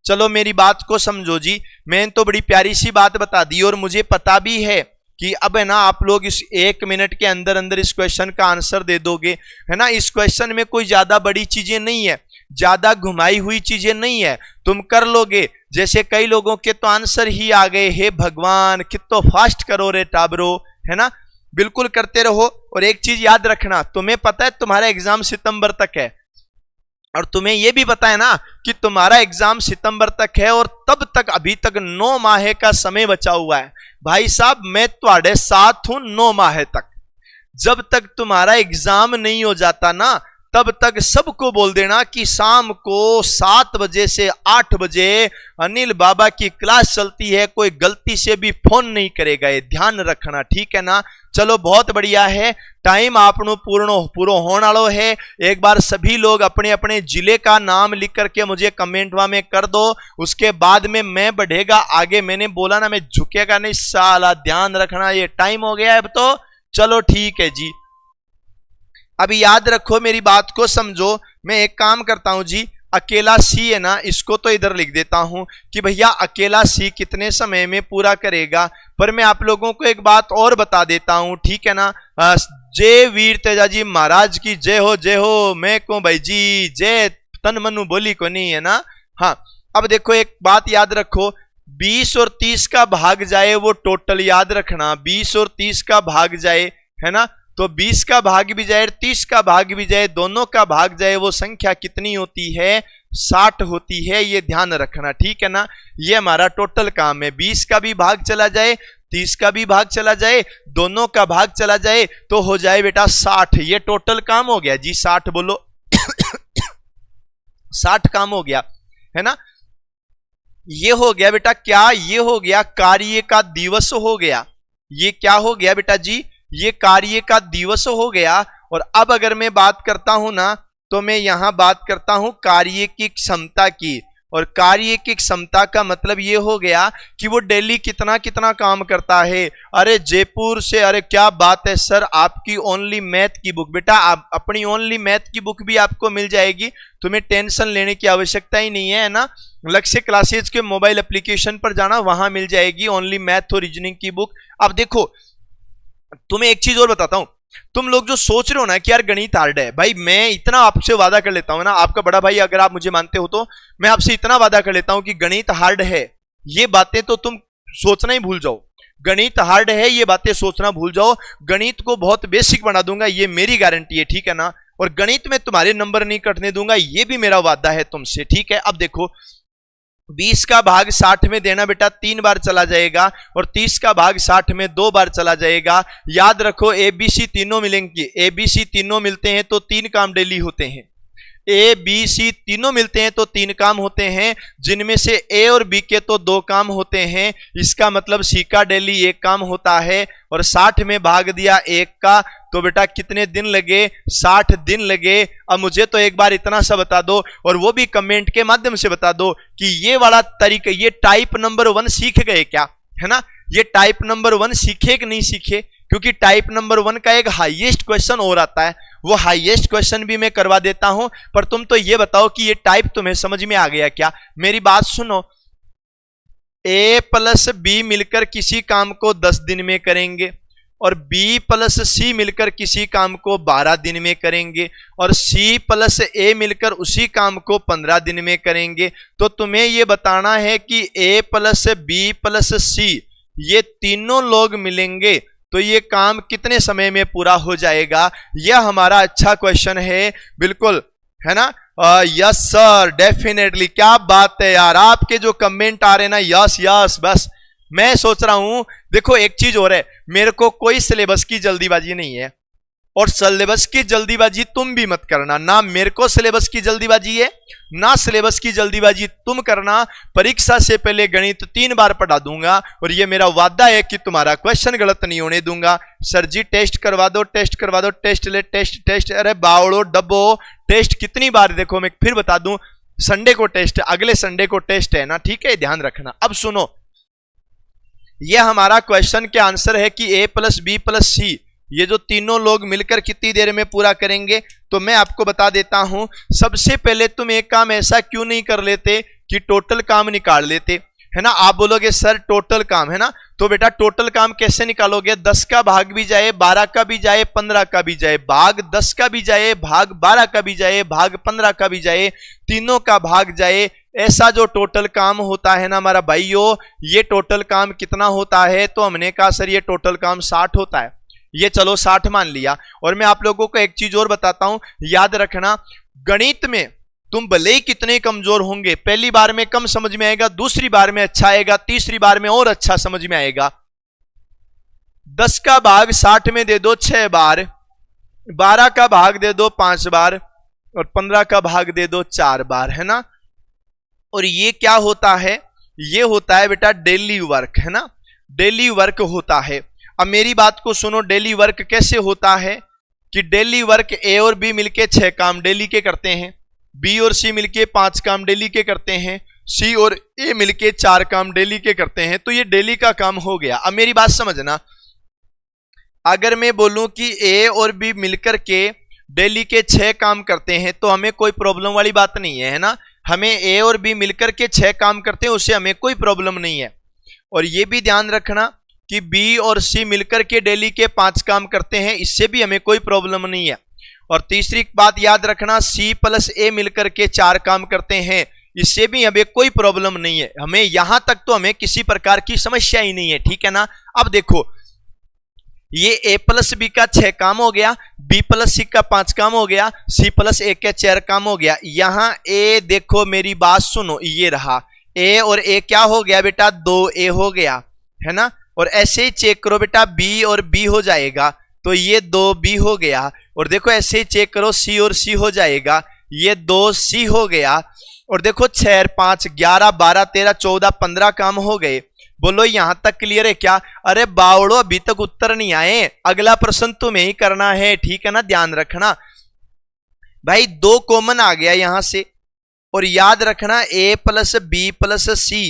चलो मेरी बात को समझो जी, मैंने तो बड़ी प्यारी सी बात बता दी और मुझे पता भी है कि अब है ना आप लोग इस 1 मिनट के अंदर अंदर इस क्वेश्चन का आंसर दे दोगे, है ना। इस क्वेश्चन में कोई ज्यादा बड़ी चीजें नहीं है, ज्यादा घुमाई हुई चीजें नहीं है, तुम कर लोगे। जैसे कई लोगों के तो आंसर ही आ गए, हे भगवान कितो फास्ट करो रे टाबरो, है ना। बिल्कुल करते रहो। और एक चीज याद रखना, तुम्हें पता है तुम्हारा एग्जाम सितंबर तक है, और तुम्हें यह भी पता है ना कि तुम्हारा एग्जाम सितंबर तक है और तब तक अभी तक 9 माह का समय बचा हुआ है। भाई साहब मैं तुम्हारे साथ हूं 9 माह तक। जब तक तुम्हारा एग्जाम नहीं हो जाता ना, तब तक सबको बोल देना कि शाम को 7 बजे से 8 बजे अनिल बाबा की क्लास चलती है, कोई गलती से भी फोन नहीं करेगा, ये ध्यान रखना, ठीक है ना। चलो बहुत बढ़िया है, टाइम आपनो पूरो होने वालो है। एक बार सभी लोग अपने अपने जिले का नाम लिख करके मुझे कमेंटवा में कर दो, उसके बाद में मैं बढ़ेगा आगे। मैंने बोला ना मैं झुकेगा नहीं साला, ध्यान रखना। ये टाइम हो गया है अब तो, चलो ठीक है जी। अभी याद रखो मेरी बात को समझो। मैं एक काम करता हूं जी, अकेला सी है ना, इसको तो इधर लिख देता हूं कि भैया अकेला सी कितने समय में पूरा करेगा। पर मैं आप लोगों को एक बात और बता देता हूं, ठीक है ना। जय वीर तेजा जी महाराज की जय हो, जय हो। मैं को भाई जी जय तन मनु बोली को नहीं, है ना। हाँ, अब देखो एक बात याद रखो, 20 और 30 का भाग जाए वो टोटल याद रखना, 20 और 30 का भाग जाए, है ना। तो 20 का भाग भी जाए, 30 का भाग भी जाए, दोनों का भाग जाए, वो संख्या कितनी होती है? 60 होती है। ये ध्यान रखना, ठीक है ना। ये हमारा टोटल काम है। 20 का भी भाग चला जाए, 30 का भी भाग चला जाए, दोनों का भाग चला जाए तो हो जाए बेटा 60। ये टोटल काम हो गया जी, 60 बोलो 60 काम हो गया, है ना। ये हो गया बेटा क्या? ये हो गया कार्य का दिवस हो गया। ये क्या हो गया बेटा जी? ये कार्य का दिवस हो गया। और अब अगर मैं बात करता हूं ना, तो मैं यहां बात करता हूं कार्य की क्षमता की। और कार्य की क्षमता का मतलब ये हो गया कि वो डेली कितना कितना काम करता है। अरे जयपुर से, अरे क्या बात है सर, आपकी ओनली मैथ की बुक, बेटा आप अपनी ओनली मैथ की बुक भी आपको मिल जाएगी, तुम्हें टेंशन लेने की आवश्यकता ही नहीं है ना। लक्ष्य क्लासेज के मोबाइल एप्लीकेशन पर जाना, वहां मिल जाएगी ओनली मैथ और रीजनिंग की बुक। अब देखो तुम्हें एक चीज और बताता हूं, तुम लोग जो सोच रहे हो ना कि यार गणित हार्ड है, भाई मैं इतना आपसे वादा कर लेता हूं ना, आपका बड़ा भाई, अगर आप मुझे मानते हो तो मैं आपसे इतना वादा कर लेता हूं कि गणित हार्ड है, ये बातें तो तुम सोचना ही भूल जाओ। गणित हार्ड है ये बातें सोचना भूल जाओ। गणित को बहुत बेसिक बना दूंगा, ये मेरी गारंटी है, ठीक है ना। और गणित में तुम्हारे नंबर नहीं कटने दूंगा, ये भी मेरा वादा है तुमसे, ठीक है। अब देखो 20 का भाग 60 में देना बेटा 3 बार चला जाएगा, और 30 का भाग 60 में 2 बार चला जाएगा। याद रखो ABC तीनों मिलेंगे, ABC तीनों मिलते हैं तो 3 काम डेली होते हैं। ए बी सी तीनों मिलते हैं तो 3 काम होते हैं, जिनमें से ए और बी के तो 2 काम होते हैं। इसका मतलब सी का डेली 1 काम होता है और 60 में भाग दिया 1 का, तो बेटा कितने दिन लगे? 60 दिन लगे। अब मुझे तो एक बार इतना सा बता दो, और वो भी कमेंट के माध्यम से बता दो कि ये वाला तरीका, ये टाइप नंबर 1 सीख गए क्या? है ना, ये टाइप नंबर 1 सीखे कि नहीं सीखे? क्योंकि टाइप नंबर 1 का एक हाईएस्ट क्वेश्चन और आता है, वो हाईएस्ट क्वेश्चन भी मैं करवा देता हूं। पर तुम तो ये बताओ कि ये टाइप तुम्हें समझ में आ गया क्या? मेरी बात सुनो, ए प्लस बी मिलकर किसी काम को 10 दिन में करेंगे, और बी प्लस सी मिलकर किसी काम को 12 दिन में करेंगे, और सी प्लस ए मिलकर उसी काम को 15 दिन में करेंगे। तो तुम्हें यह बताना है कि ए प्लस बी प्लस सी ये तीनों लोग मिलेंगे तो ये काम कितने समय में पूरा हो जाएगा? यह हमारा अच्छा क्वेश्चन है, बिल्कुल, है ना? Yes sir, definitely. क्या बात है यार, आपके जो कमेंट आ रहे हैं ना, यस यस। बस मैं सोच रहा हूं, देखो एक चीज और है, मेरे को कोई सिलेबस की जल्दीबाजी नहीं है, और सिलेबस की जल्दीबाजी तुम भी मत करना। ना मेरे को सिलेबस की जल्दीबाजी है, ना सिलेबस की जल्दीबाजी तुम करना। परीक्षा से पहले गणित 3 बार पढ़ा दूंगा, और ये मेरा वादा है कि तुम्हारा क्वेश्चन गलत नहीं होने दूंगा। सर जी टेस्ट करवा दो, टेस्ट करवा दो, टेस्ट ले, टेस्ट टेस्ट। अरे बावड़ो डब्बो, टेस्ट कितनी बार? देखो मैं फिर बता दूं, संडे को टेस्ट, अगले संडे को टेस्ट है ना, ठीक है, ध्यान रखना। अब सुनो, यह हमारा क्वेश्चन के आंसर है कि ए प्लस बी प्लस सी ये जो तीनों लोग मिलकर कितनी देर में पूरा करेंगे। तो मैं आपको बता देता हूं, सबसे पहले तुम एक काम ऐसा क्यों नहीं कर लेते कि टोटल काम निकाल लेते, है ना? आप बोलोगे सर टोटल काम, है ना? तो बेटा टोटल काम कैसे निकालोगे? 10 का भाग भी जाए, 12 का भी जाए, 15 का भी जाए, भाग 10 का भी जाए, भाग 12 का भी जाए, भाग 15 का भी जाए, तीनों का भाग जाए। ऐसा जो टोटल काम होता है ना हमारा भाइयों, ये टोटल काम कितना होता है? तो हमने कहा सर ये टोटल काम 60 होता है। ये चलो 60 मान लिया। और मैं आप लोगों को एक चीज और बताता हूं, याद रखना, गणित में तुम भले ही कितने कमजोर होंगे, पहली बार में कम समझ में आएगा, दूसरी बार में अच्छा आएगा, तीसरी बार में और अच्छा समझ में आएगा। 10 का भाग 60 में दे दो 6 बार, 12 का भाग दे दो 5 बार, और 15 का भाग दे दो 4 बार, है ना? और ये क्या होता है? ये होता है बेटा डेली वर्क, है ना? डेली वर्क होता है। अब मेरी बात को सुनो, डेली वर्क कैसे होता है? कि डेली वर्क ए और बी मिलके 6 काम डेली के करते हैं, बी और सी मिलके 5 काम डेली के करते हैं, सी और ए मिलके 4 काम डेली के करते हैं। तो ये डेली का काम हो गया। अब मेरी बात समझना, अगर मैं बोलूं कि ए और बी मिलकर के डेली के 6 काम करते हैं तो हमें कोई प्रॉब्लम वाली बात नहीं है, है ना? हमें ए और बी मिलकर के 6 काम करते हैं, उससे हमें कोई प्रॉब्लम नहीं है। और ये भी ध्यान रखना कि बी और सी मिलकर के डेली के 5 काम करते हैं, इससे भी हमें कोई प्रॉब्लम नहीं है। और तीसरी बात याद रखना, सी प्लस ए मिलकर के 4 काम करते हैं, इससे भी हमें कोई प्रॉब्लम नहीं है। हमें यहां तक तो हमें किसी प्रकार की समस्या ही नहीं है, ठीक है ना? अब देखो, ये ए प्लस बी का 6 काम हो गया, बी प्लस सी का 5 काम हो गया, सी प्लस ए का 4 काम हो गया। यहां ए देखो, मेरी बात सुनो, ये रहा ए और ए क्या हो गया बेटा? 2a हो गया, है ना? और ऐसे ही चेक करो बेटा, बी और बी हो जाएगा तो ये 2b हो गया। और देखो ऐसे ही चेक करो, सी और सी हो जाएगा, ये 2c हो गया। और देखो 6 5 11 12 13 14 15 काम हो गए। बोलो यहां तक क्लियर है क्या? अरे बावड़ो, अभी तक उत्तर नहीं आए, अगला प्रश्न तुम्हें ही करना है, ठीक है ना? ध्यान रखना भाई, 2 कॉमन आ गया यहां से। और याद रखना a प्लस बी प्लस सी,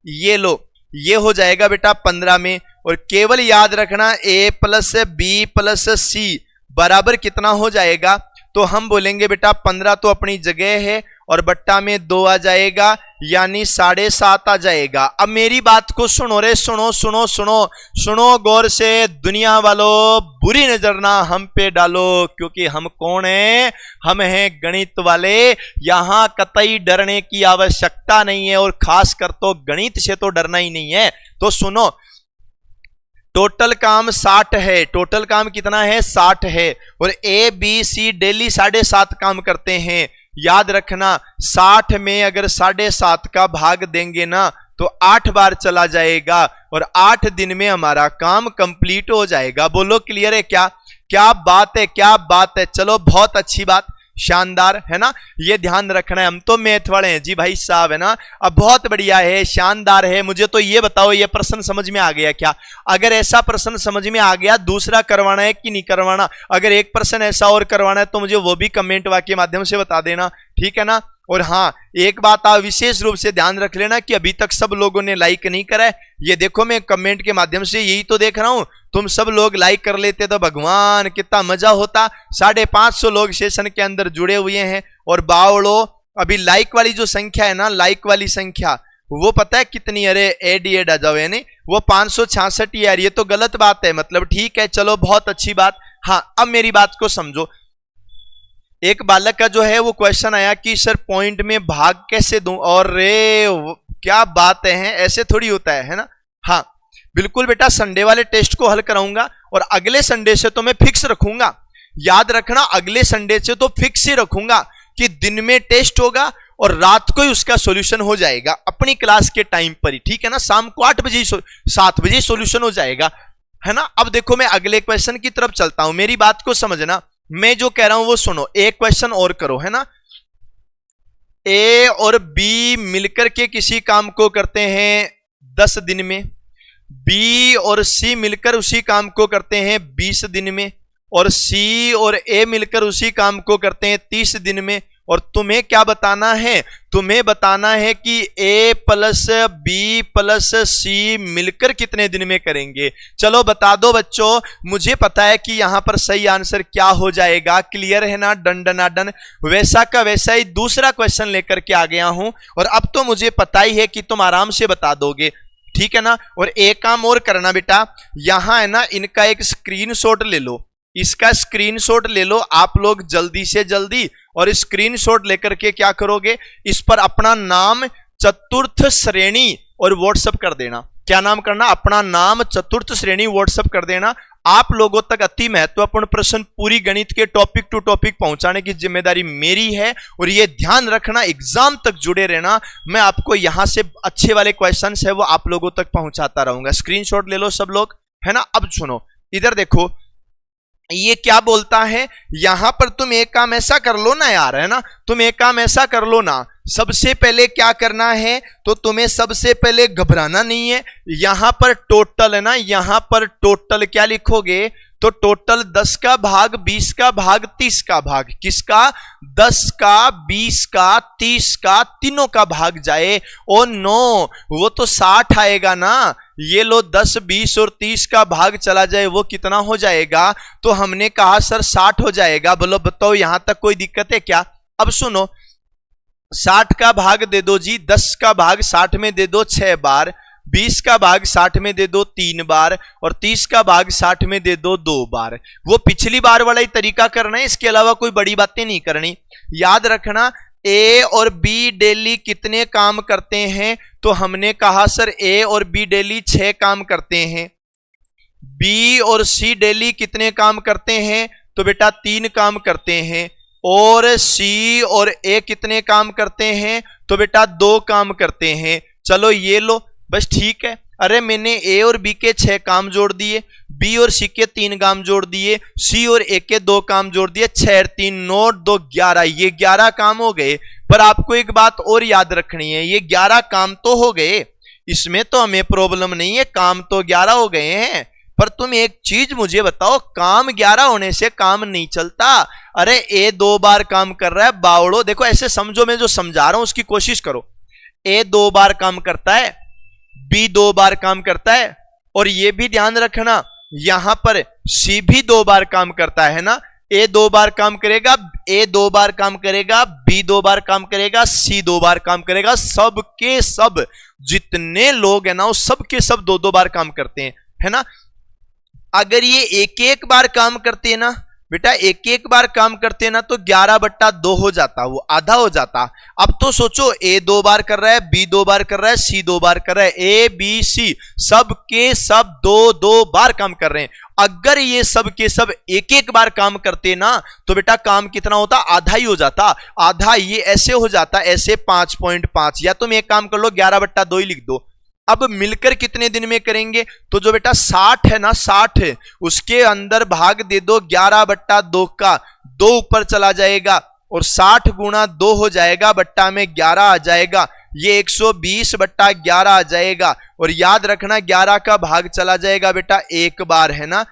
ये लो, ये हो जाएगा बेटा 15 में। और केवल याद रखना a प्लस बी प्लस सी बराबर कितना हो जाएगा? तो हम बोलेंगे बेटा 15 तो अपनी जगह है, और बट्टा में 2 आ जाएगा, यानी 7.5 आ जाएगा। अब मेरी बात को सुनो रे, सुनो सुनो सुनो सुनो गौर से, दुनिया वालों बुरी नजर ना हम पे डालो, क्योंकि हम कौन है? हम हैं गणित वाले। यहां कतई डरने की आवश्यकता नहीं है, और खासकर तो गणित से तो डरना ही नहीं है। तो सुनो, टोटल काम 60 है। टोटल काम कितना है? 60 है। और ए बी सी डेली 7.5 काम करते हैं। याद रखना 60 में अगर 7.5 का भाग देंगे ना तो 8 बार चला जाएगा, और 8 दिन में हमारा काम कंप्लीट हो जाएगा। बोलो क्लियर है क्या? क्या बात है, क्या बात है। चलो बहुत अच्छी बात। शानदार, है ना, ये ध्यान रखना है। हम तो मैथ वाले हैं जी भाई साहब, है ना। अब बहुत बढ़िया है, शानदार है। मुझे तो ये बताओ, ये प्रश्न समझ में आ गया क्या? अगर ऐसा प्रश्न समझ में आ गया, दूसरा करवाना है कि नहीं करवाना? अगर एक प्रश्न ऐसा और करवाना है तो मुझे वो भी कमेंट के माध्यम से बता देना, ठीक है ना। और हाँ, एक बात आप विशेष रूप से ध्यान रख लेना कि अभी तक सब लोगों ने लाइक नहीं करा है। ये देखो, मैं कमेंट के माध्यम से यही तो देख रहा हूं, तुम सब लोग लाइक कर लेते तो भगवान कितना मजा होता। 550 लोग सेशन के अंदर जुड़े हुए हैं। और बावड़ो, अभी लाइक वाली जो संख्या है ना, लाइक वाली संख्या, वो पता है कितनी? अरे एड आ जाओ, यानी वो 566 यार, ये तो गलत बात है। मतलब ठीक है, चलो बहुत अच्छी बात। हाँ, अब मेरी बात को समझो। एक बालक का जो है वो क्वेश्चन आया कि सर पॉइंट में भाग कैसे दूं, और रे क्या बात है, ऐसे थोड़ी होता है ना। हाँ बिल्कुल बेटा, संडे वाले टेस्ट को हल कराऊंगा और अगले संडे से तो मैं फिक्स रखूंगा। याद रखना, अगले संडे से तो फिक्स ही रखूंगा कि दिन में टेस्ट होगा और रात को ही उसका सॉल्यूशन हो जाएगा अपनी क्लास के टाइम पर ही, ठीक है ना। शाम को 8 बजे 7 बजे सॉल्यूशन हो जाएगा, है ना। अब देखो, मैं अगले क्वेश्चन की तरफ चलता हूं, मेरी बात को समझना। मैं जो कह रहा हूं वो सुनो, एक क्वेश्चन और करो, है ना। ए और बी मिलकर के किसी काम को करते हैं 10 दिन में, बी और सी मिलकर उसी काम को करते हैं 20 दिन में, और सी और ए मिलकर उसी काम को करते हैं 30 दिन में। और तुम्हें क्या बताना है? तुम्हें बताना है कि ए प्लस बी प्लस सी मिलकर कितने दिन में करेंगे। चलो बता दो बच्चों, मुझे पता है कि यहां पर सही आंसर क्या हो जाएगा। क्लियर है ना? डन डना डन। वैसा का वैसा ही दूसरा क्वेश्चन लेकर के आ गया हूं, और अब तो मुझे पता ही है कि तुम आराम से बता दोगे, ठीक है ना। और एक काम और करना बेटा, यहां है ना, इनका एक स्क्रीनशॉट ले लो, इसका स्क्रीनशॉट ले लो आप लोग जल्दी से जल्दी। और स्क्रीनशॉट लेकर के क्या करोगे, इस पर अपना नाम चतुर्थ श्रेणी और व्हाट्सएप कर देना। क्या नाम करना? अपना नाम चतुर्थ श्रेणी व्हाट्सएप कर देना। आप लोगों तक अति महत्वपूर्ण प्रश्न पूरी गणित के टॉपिक टू टॉपिक पहुंचाने की जिम्मेदारी मेरी है। और ये ध्यान रखना, एग्जाम तक जुड़े रहना, मैं आपको यहां से अच्छे वाले क्वेश्चंस है वो आप लोगों तक पहुंचाता रहूंगा। स्क्रीनशॉट ले लो सब लोग, है ना। अब सुनो, इधर देखो, ये क्या बोलता है यहां पर, तुम एक काम ऐसा कर लो ना यार, है ना, तुम एक काम ऐसा कर लो ना। सबसे पहले क्या करना है, तो तुम्हें सबसे पहले घबराना नहीं है। यहां पर टोटल है ना, यहां पर टोटल क्या लिखोगे, तो टोटल 10 का भाग 20 का भाग 30 का भाग, किसका? 10 का 20 का 30 का, तीनों का भाग जाए। ओ नो, वो तो 60 आएगा ना। ये लो 10 20 और 30 का भाग चला जाए, वो कितना हो जाएगा? तो हमने कहा सर 60 हो जाएगा। बोलो बताओ, यहां तक कोई दिक्कत है क्या? अब सुनो, 60 का भाग दे दो जी, 10 का भाग 60 में दे दो 6 बार, 20 का भाग 60 में दे दो 3 बार, और 30 का भाग 60 में दे दो 2 बार। वो पिछली बार वाला ही तरीका करना है, इसके अलावा कोई बड़ी बातें नहीं करनी। याद रखना, ए और बी डेली कितने काम करते हैं, तो हमने कहा सर ए और बी डेली 6 काम करते हैं। बी और सी डेली कितने काम करते हैं, तो बेटा 3 काम करते हैं। और सी और ए कितने काम करते हैं, तो बेटा 2 काम करते हैं। चलो ये लो, बस ठीक है। अरे मैंने ए और बी के 6 काम जोड़ दिए, बी और सी के 3 काम जोड़ दिए, सी और ए के 2 काम जोड़ दिए, 6 3 9 2 11, ये 11 काम हो गए। पर आपको एक बात और याद रखनी है, ये 11 काम तो हो गए, इसमें तो हमें प्रॉब्लम नहीं है, काम तो 11 हो गए हैं। पर तुम एक चीज मुझे बताओ, काम 11 होने से काम नहीं चलता। अरे ए 2 बार काम कर रहा है, बावड़ो देखो ऐसे समझो, मैं जो समझा रहा हूं उसकी कोशिश करो। ए 2 बार काम करता है, बी 2 बार काम करता है, और ये भी ध्यान रखना यहां पर सी भी 2 बार काम करता है ना। ए 2 बार काम करेगा, ए 2 बार काम करेगा, बी 2 बार काम करेगा, सी 2 बार काम करेगा। सब के सब जितने लोग हैं ना, वो सब के सब 2 बार काम करते हैं, है ना। अगर ये एक एक बार काम करते हैं ना बेटा, एक एक बार काम करते हैं ना, तो 11/2 हो जाता, वो आधा हो जाता। अब तो सोचो, ए 2 बार कर रहा है, बी 2 बार कर रहा है, सी 2 बार कर रहा है, ए बी सी सब के सब 2 बार काम कर रहे हैं। अगर ये सब के सब एक एक बार काम करते ना, तो बेटा काम कितना होता? आधा ही हो जाता। आधा ये ऐसे हो जाता, ऐसे 5.5, या तुम एक काम कर लो 11/2 ही लिख दो। अब मिलकर कितने दिन में करेंगे, तो जो बेटा 60 है ना, 60 है, उसके अंदर भाग दे दो 11/2 का, 2 ऊपर चला जाएगा, और 60 गुणा 2 हो जाएगा, बट्टा में 11 आ जाएगा, ये 120 बट्टा 11 आ जाएगा। और याद रखना 11 का भाग चला जाएगा बेटा एक बार, है ना,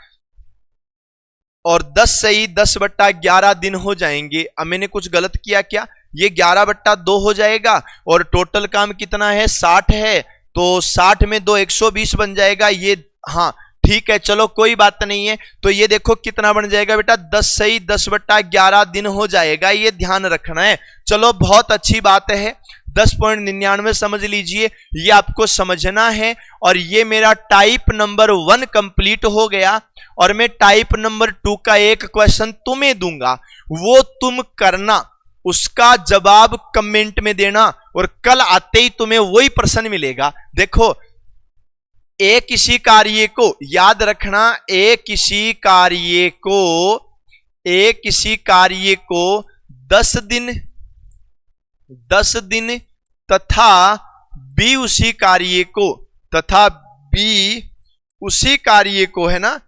और 10 से ही 10 बट्टा 11 दिन हो जाएंगे। अब मैंने कुछ गलत किया क्या? ये 11 बट्टा 2 हो जाएगा और टोटल काम कितना है? 60 है, तो 60 में 2 120 बन जाएगा ये। हाँ ठीक है, चलो कोई बात नहीं है। तो ये देखो कितना बन जाएगा बेटा, 10 से ही 10 बट्टा 11 दिन हो जाएगा, ये ध्यान रखना है। चलो बहुत अच्छी बात है, 10.99 समझ लीजिए, ये आपको समझना है। और ये मेरा टाइप नंबर 1 कंप्लीट हो गया। और मैं टाइप नंबर 2 का एक क्वेश्चन तुम्हें दूंगा, वो तुम करना, उसका जवाब कमेंट में देना, और कल आते ही तुम्हें वही प्रश्न मिलेगा। देखो, एक किसी कार्य को, याद रखना, एक किसी कार्य को 10 दिन तथा बी उसी कार्य को, है ना,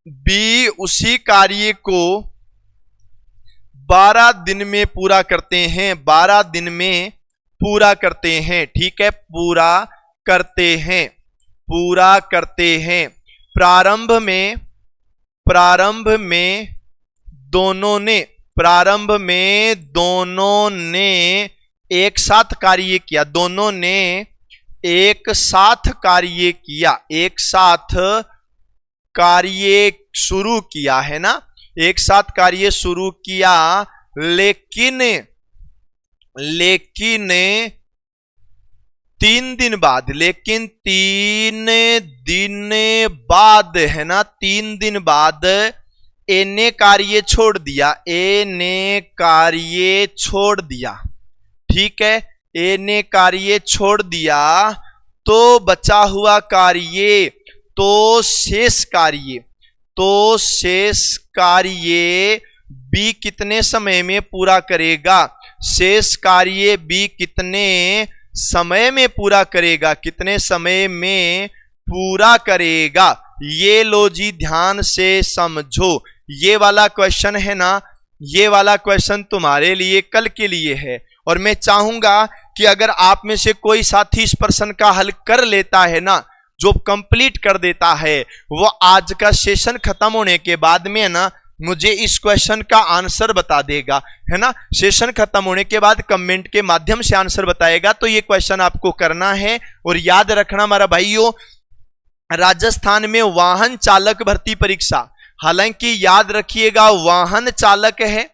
बी उसी कार्य को 12 दिन में पूरा करते हैं, 12 दिन में पूरा करते हैं। ठीक है, पूरा करते हैं। प्रारंभ में दोनों ने एक साथ कार्य किया, दोनों ने एक साथ कार्य शुरू किया, है ना, एक साथ कार्य शुरू किया, लेकिन 3 दिन बाद, है ना, 3 दिन बाद ए ने कार्य छोड़ दिया, ठीक है, ए ने कार्य छोड़ दिया, तो बचा हुआ कार्य, तो शेष कार्य बी कितने समय में पूरा करेगा? शेष कार्य बी कितने समय में पूरा करेगा? ये लो जी, ध्यान से समझो, ये वाला क्वेश्चन है ना, ये वाला क्वेश्चन तुम्हारे लिए कल के लिए है। और मैं चाहूंगा कि अगर आप में से कोई साथी इस प्रश्न का हल कर लेता है ना, जो कंप्लीट कर देता है, वो आज का सेशन खत्म होने के बाद में, है ना, मुझे इस क्वेश्चन का आंसर बता देगा, है ना, सेशन खत्म होने के बाद कमेंट के माध्यम से आंसर बताएगा। तो ये क्वेश्चन आपको करना है। और याद रखना हमारा भाइयों, राजस्थान में वाहन चालक भर्ती परीक्षा, हालांकि याद रखिएगा वाहन चालक है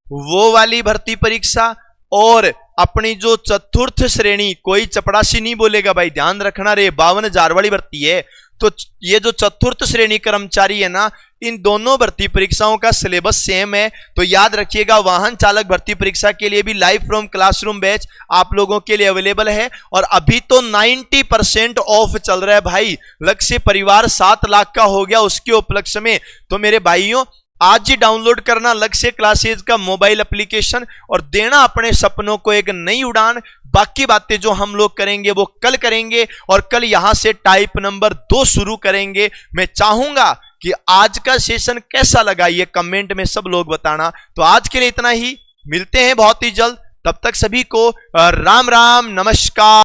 वो वाली भर्ती परीक्षा, और अपनी जो चतुर्थ श्रेणी, कोई चपड़ासी नहीं बोलेगा भाई, ध्यान रखना रे, 52,000 वाली भर्ती है। तो ये जो चतुर्थ श्रेणी कर्मचारी है ना, इन दोनों भर्ती परीक्षाओं का सिलेबस सेम है। तो याद रखिएगा, वाहन चालक भर्ती परीक्षा के लिए भी लाइव फ्रॉम क्लासरूम बैच आप लोगों के लिए अवेलेबल है। और अभी तो 90% ऑफ चल रहा है भाई, लक्ष्य परिवार 7 लाख का हो गया उसके उपलक्ष्य में। तो मेरे भाइयों, आज ही डाउनलोड करना लक्ष्य क्लासेज का मोबाइल एप्लीकेशन और देना अपने सपनों को एक नई उड़ान। बाकी बातें जो हम लोग करेंगे वो कल करेंगे, और कल यहां से टाइप नंबर 2 शुरू करेंगे। मैं चाहूंगा कि आज का सेशन कैसा लगा ये कमेंट में सब लोग बताना। तो आज के लिए इतना ही, मिलते हैं बहुत ही जल्द, तब तक सभी को राम राम, नमस्कार।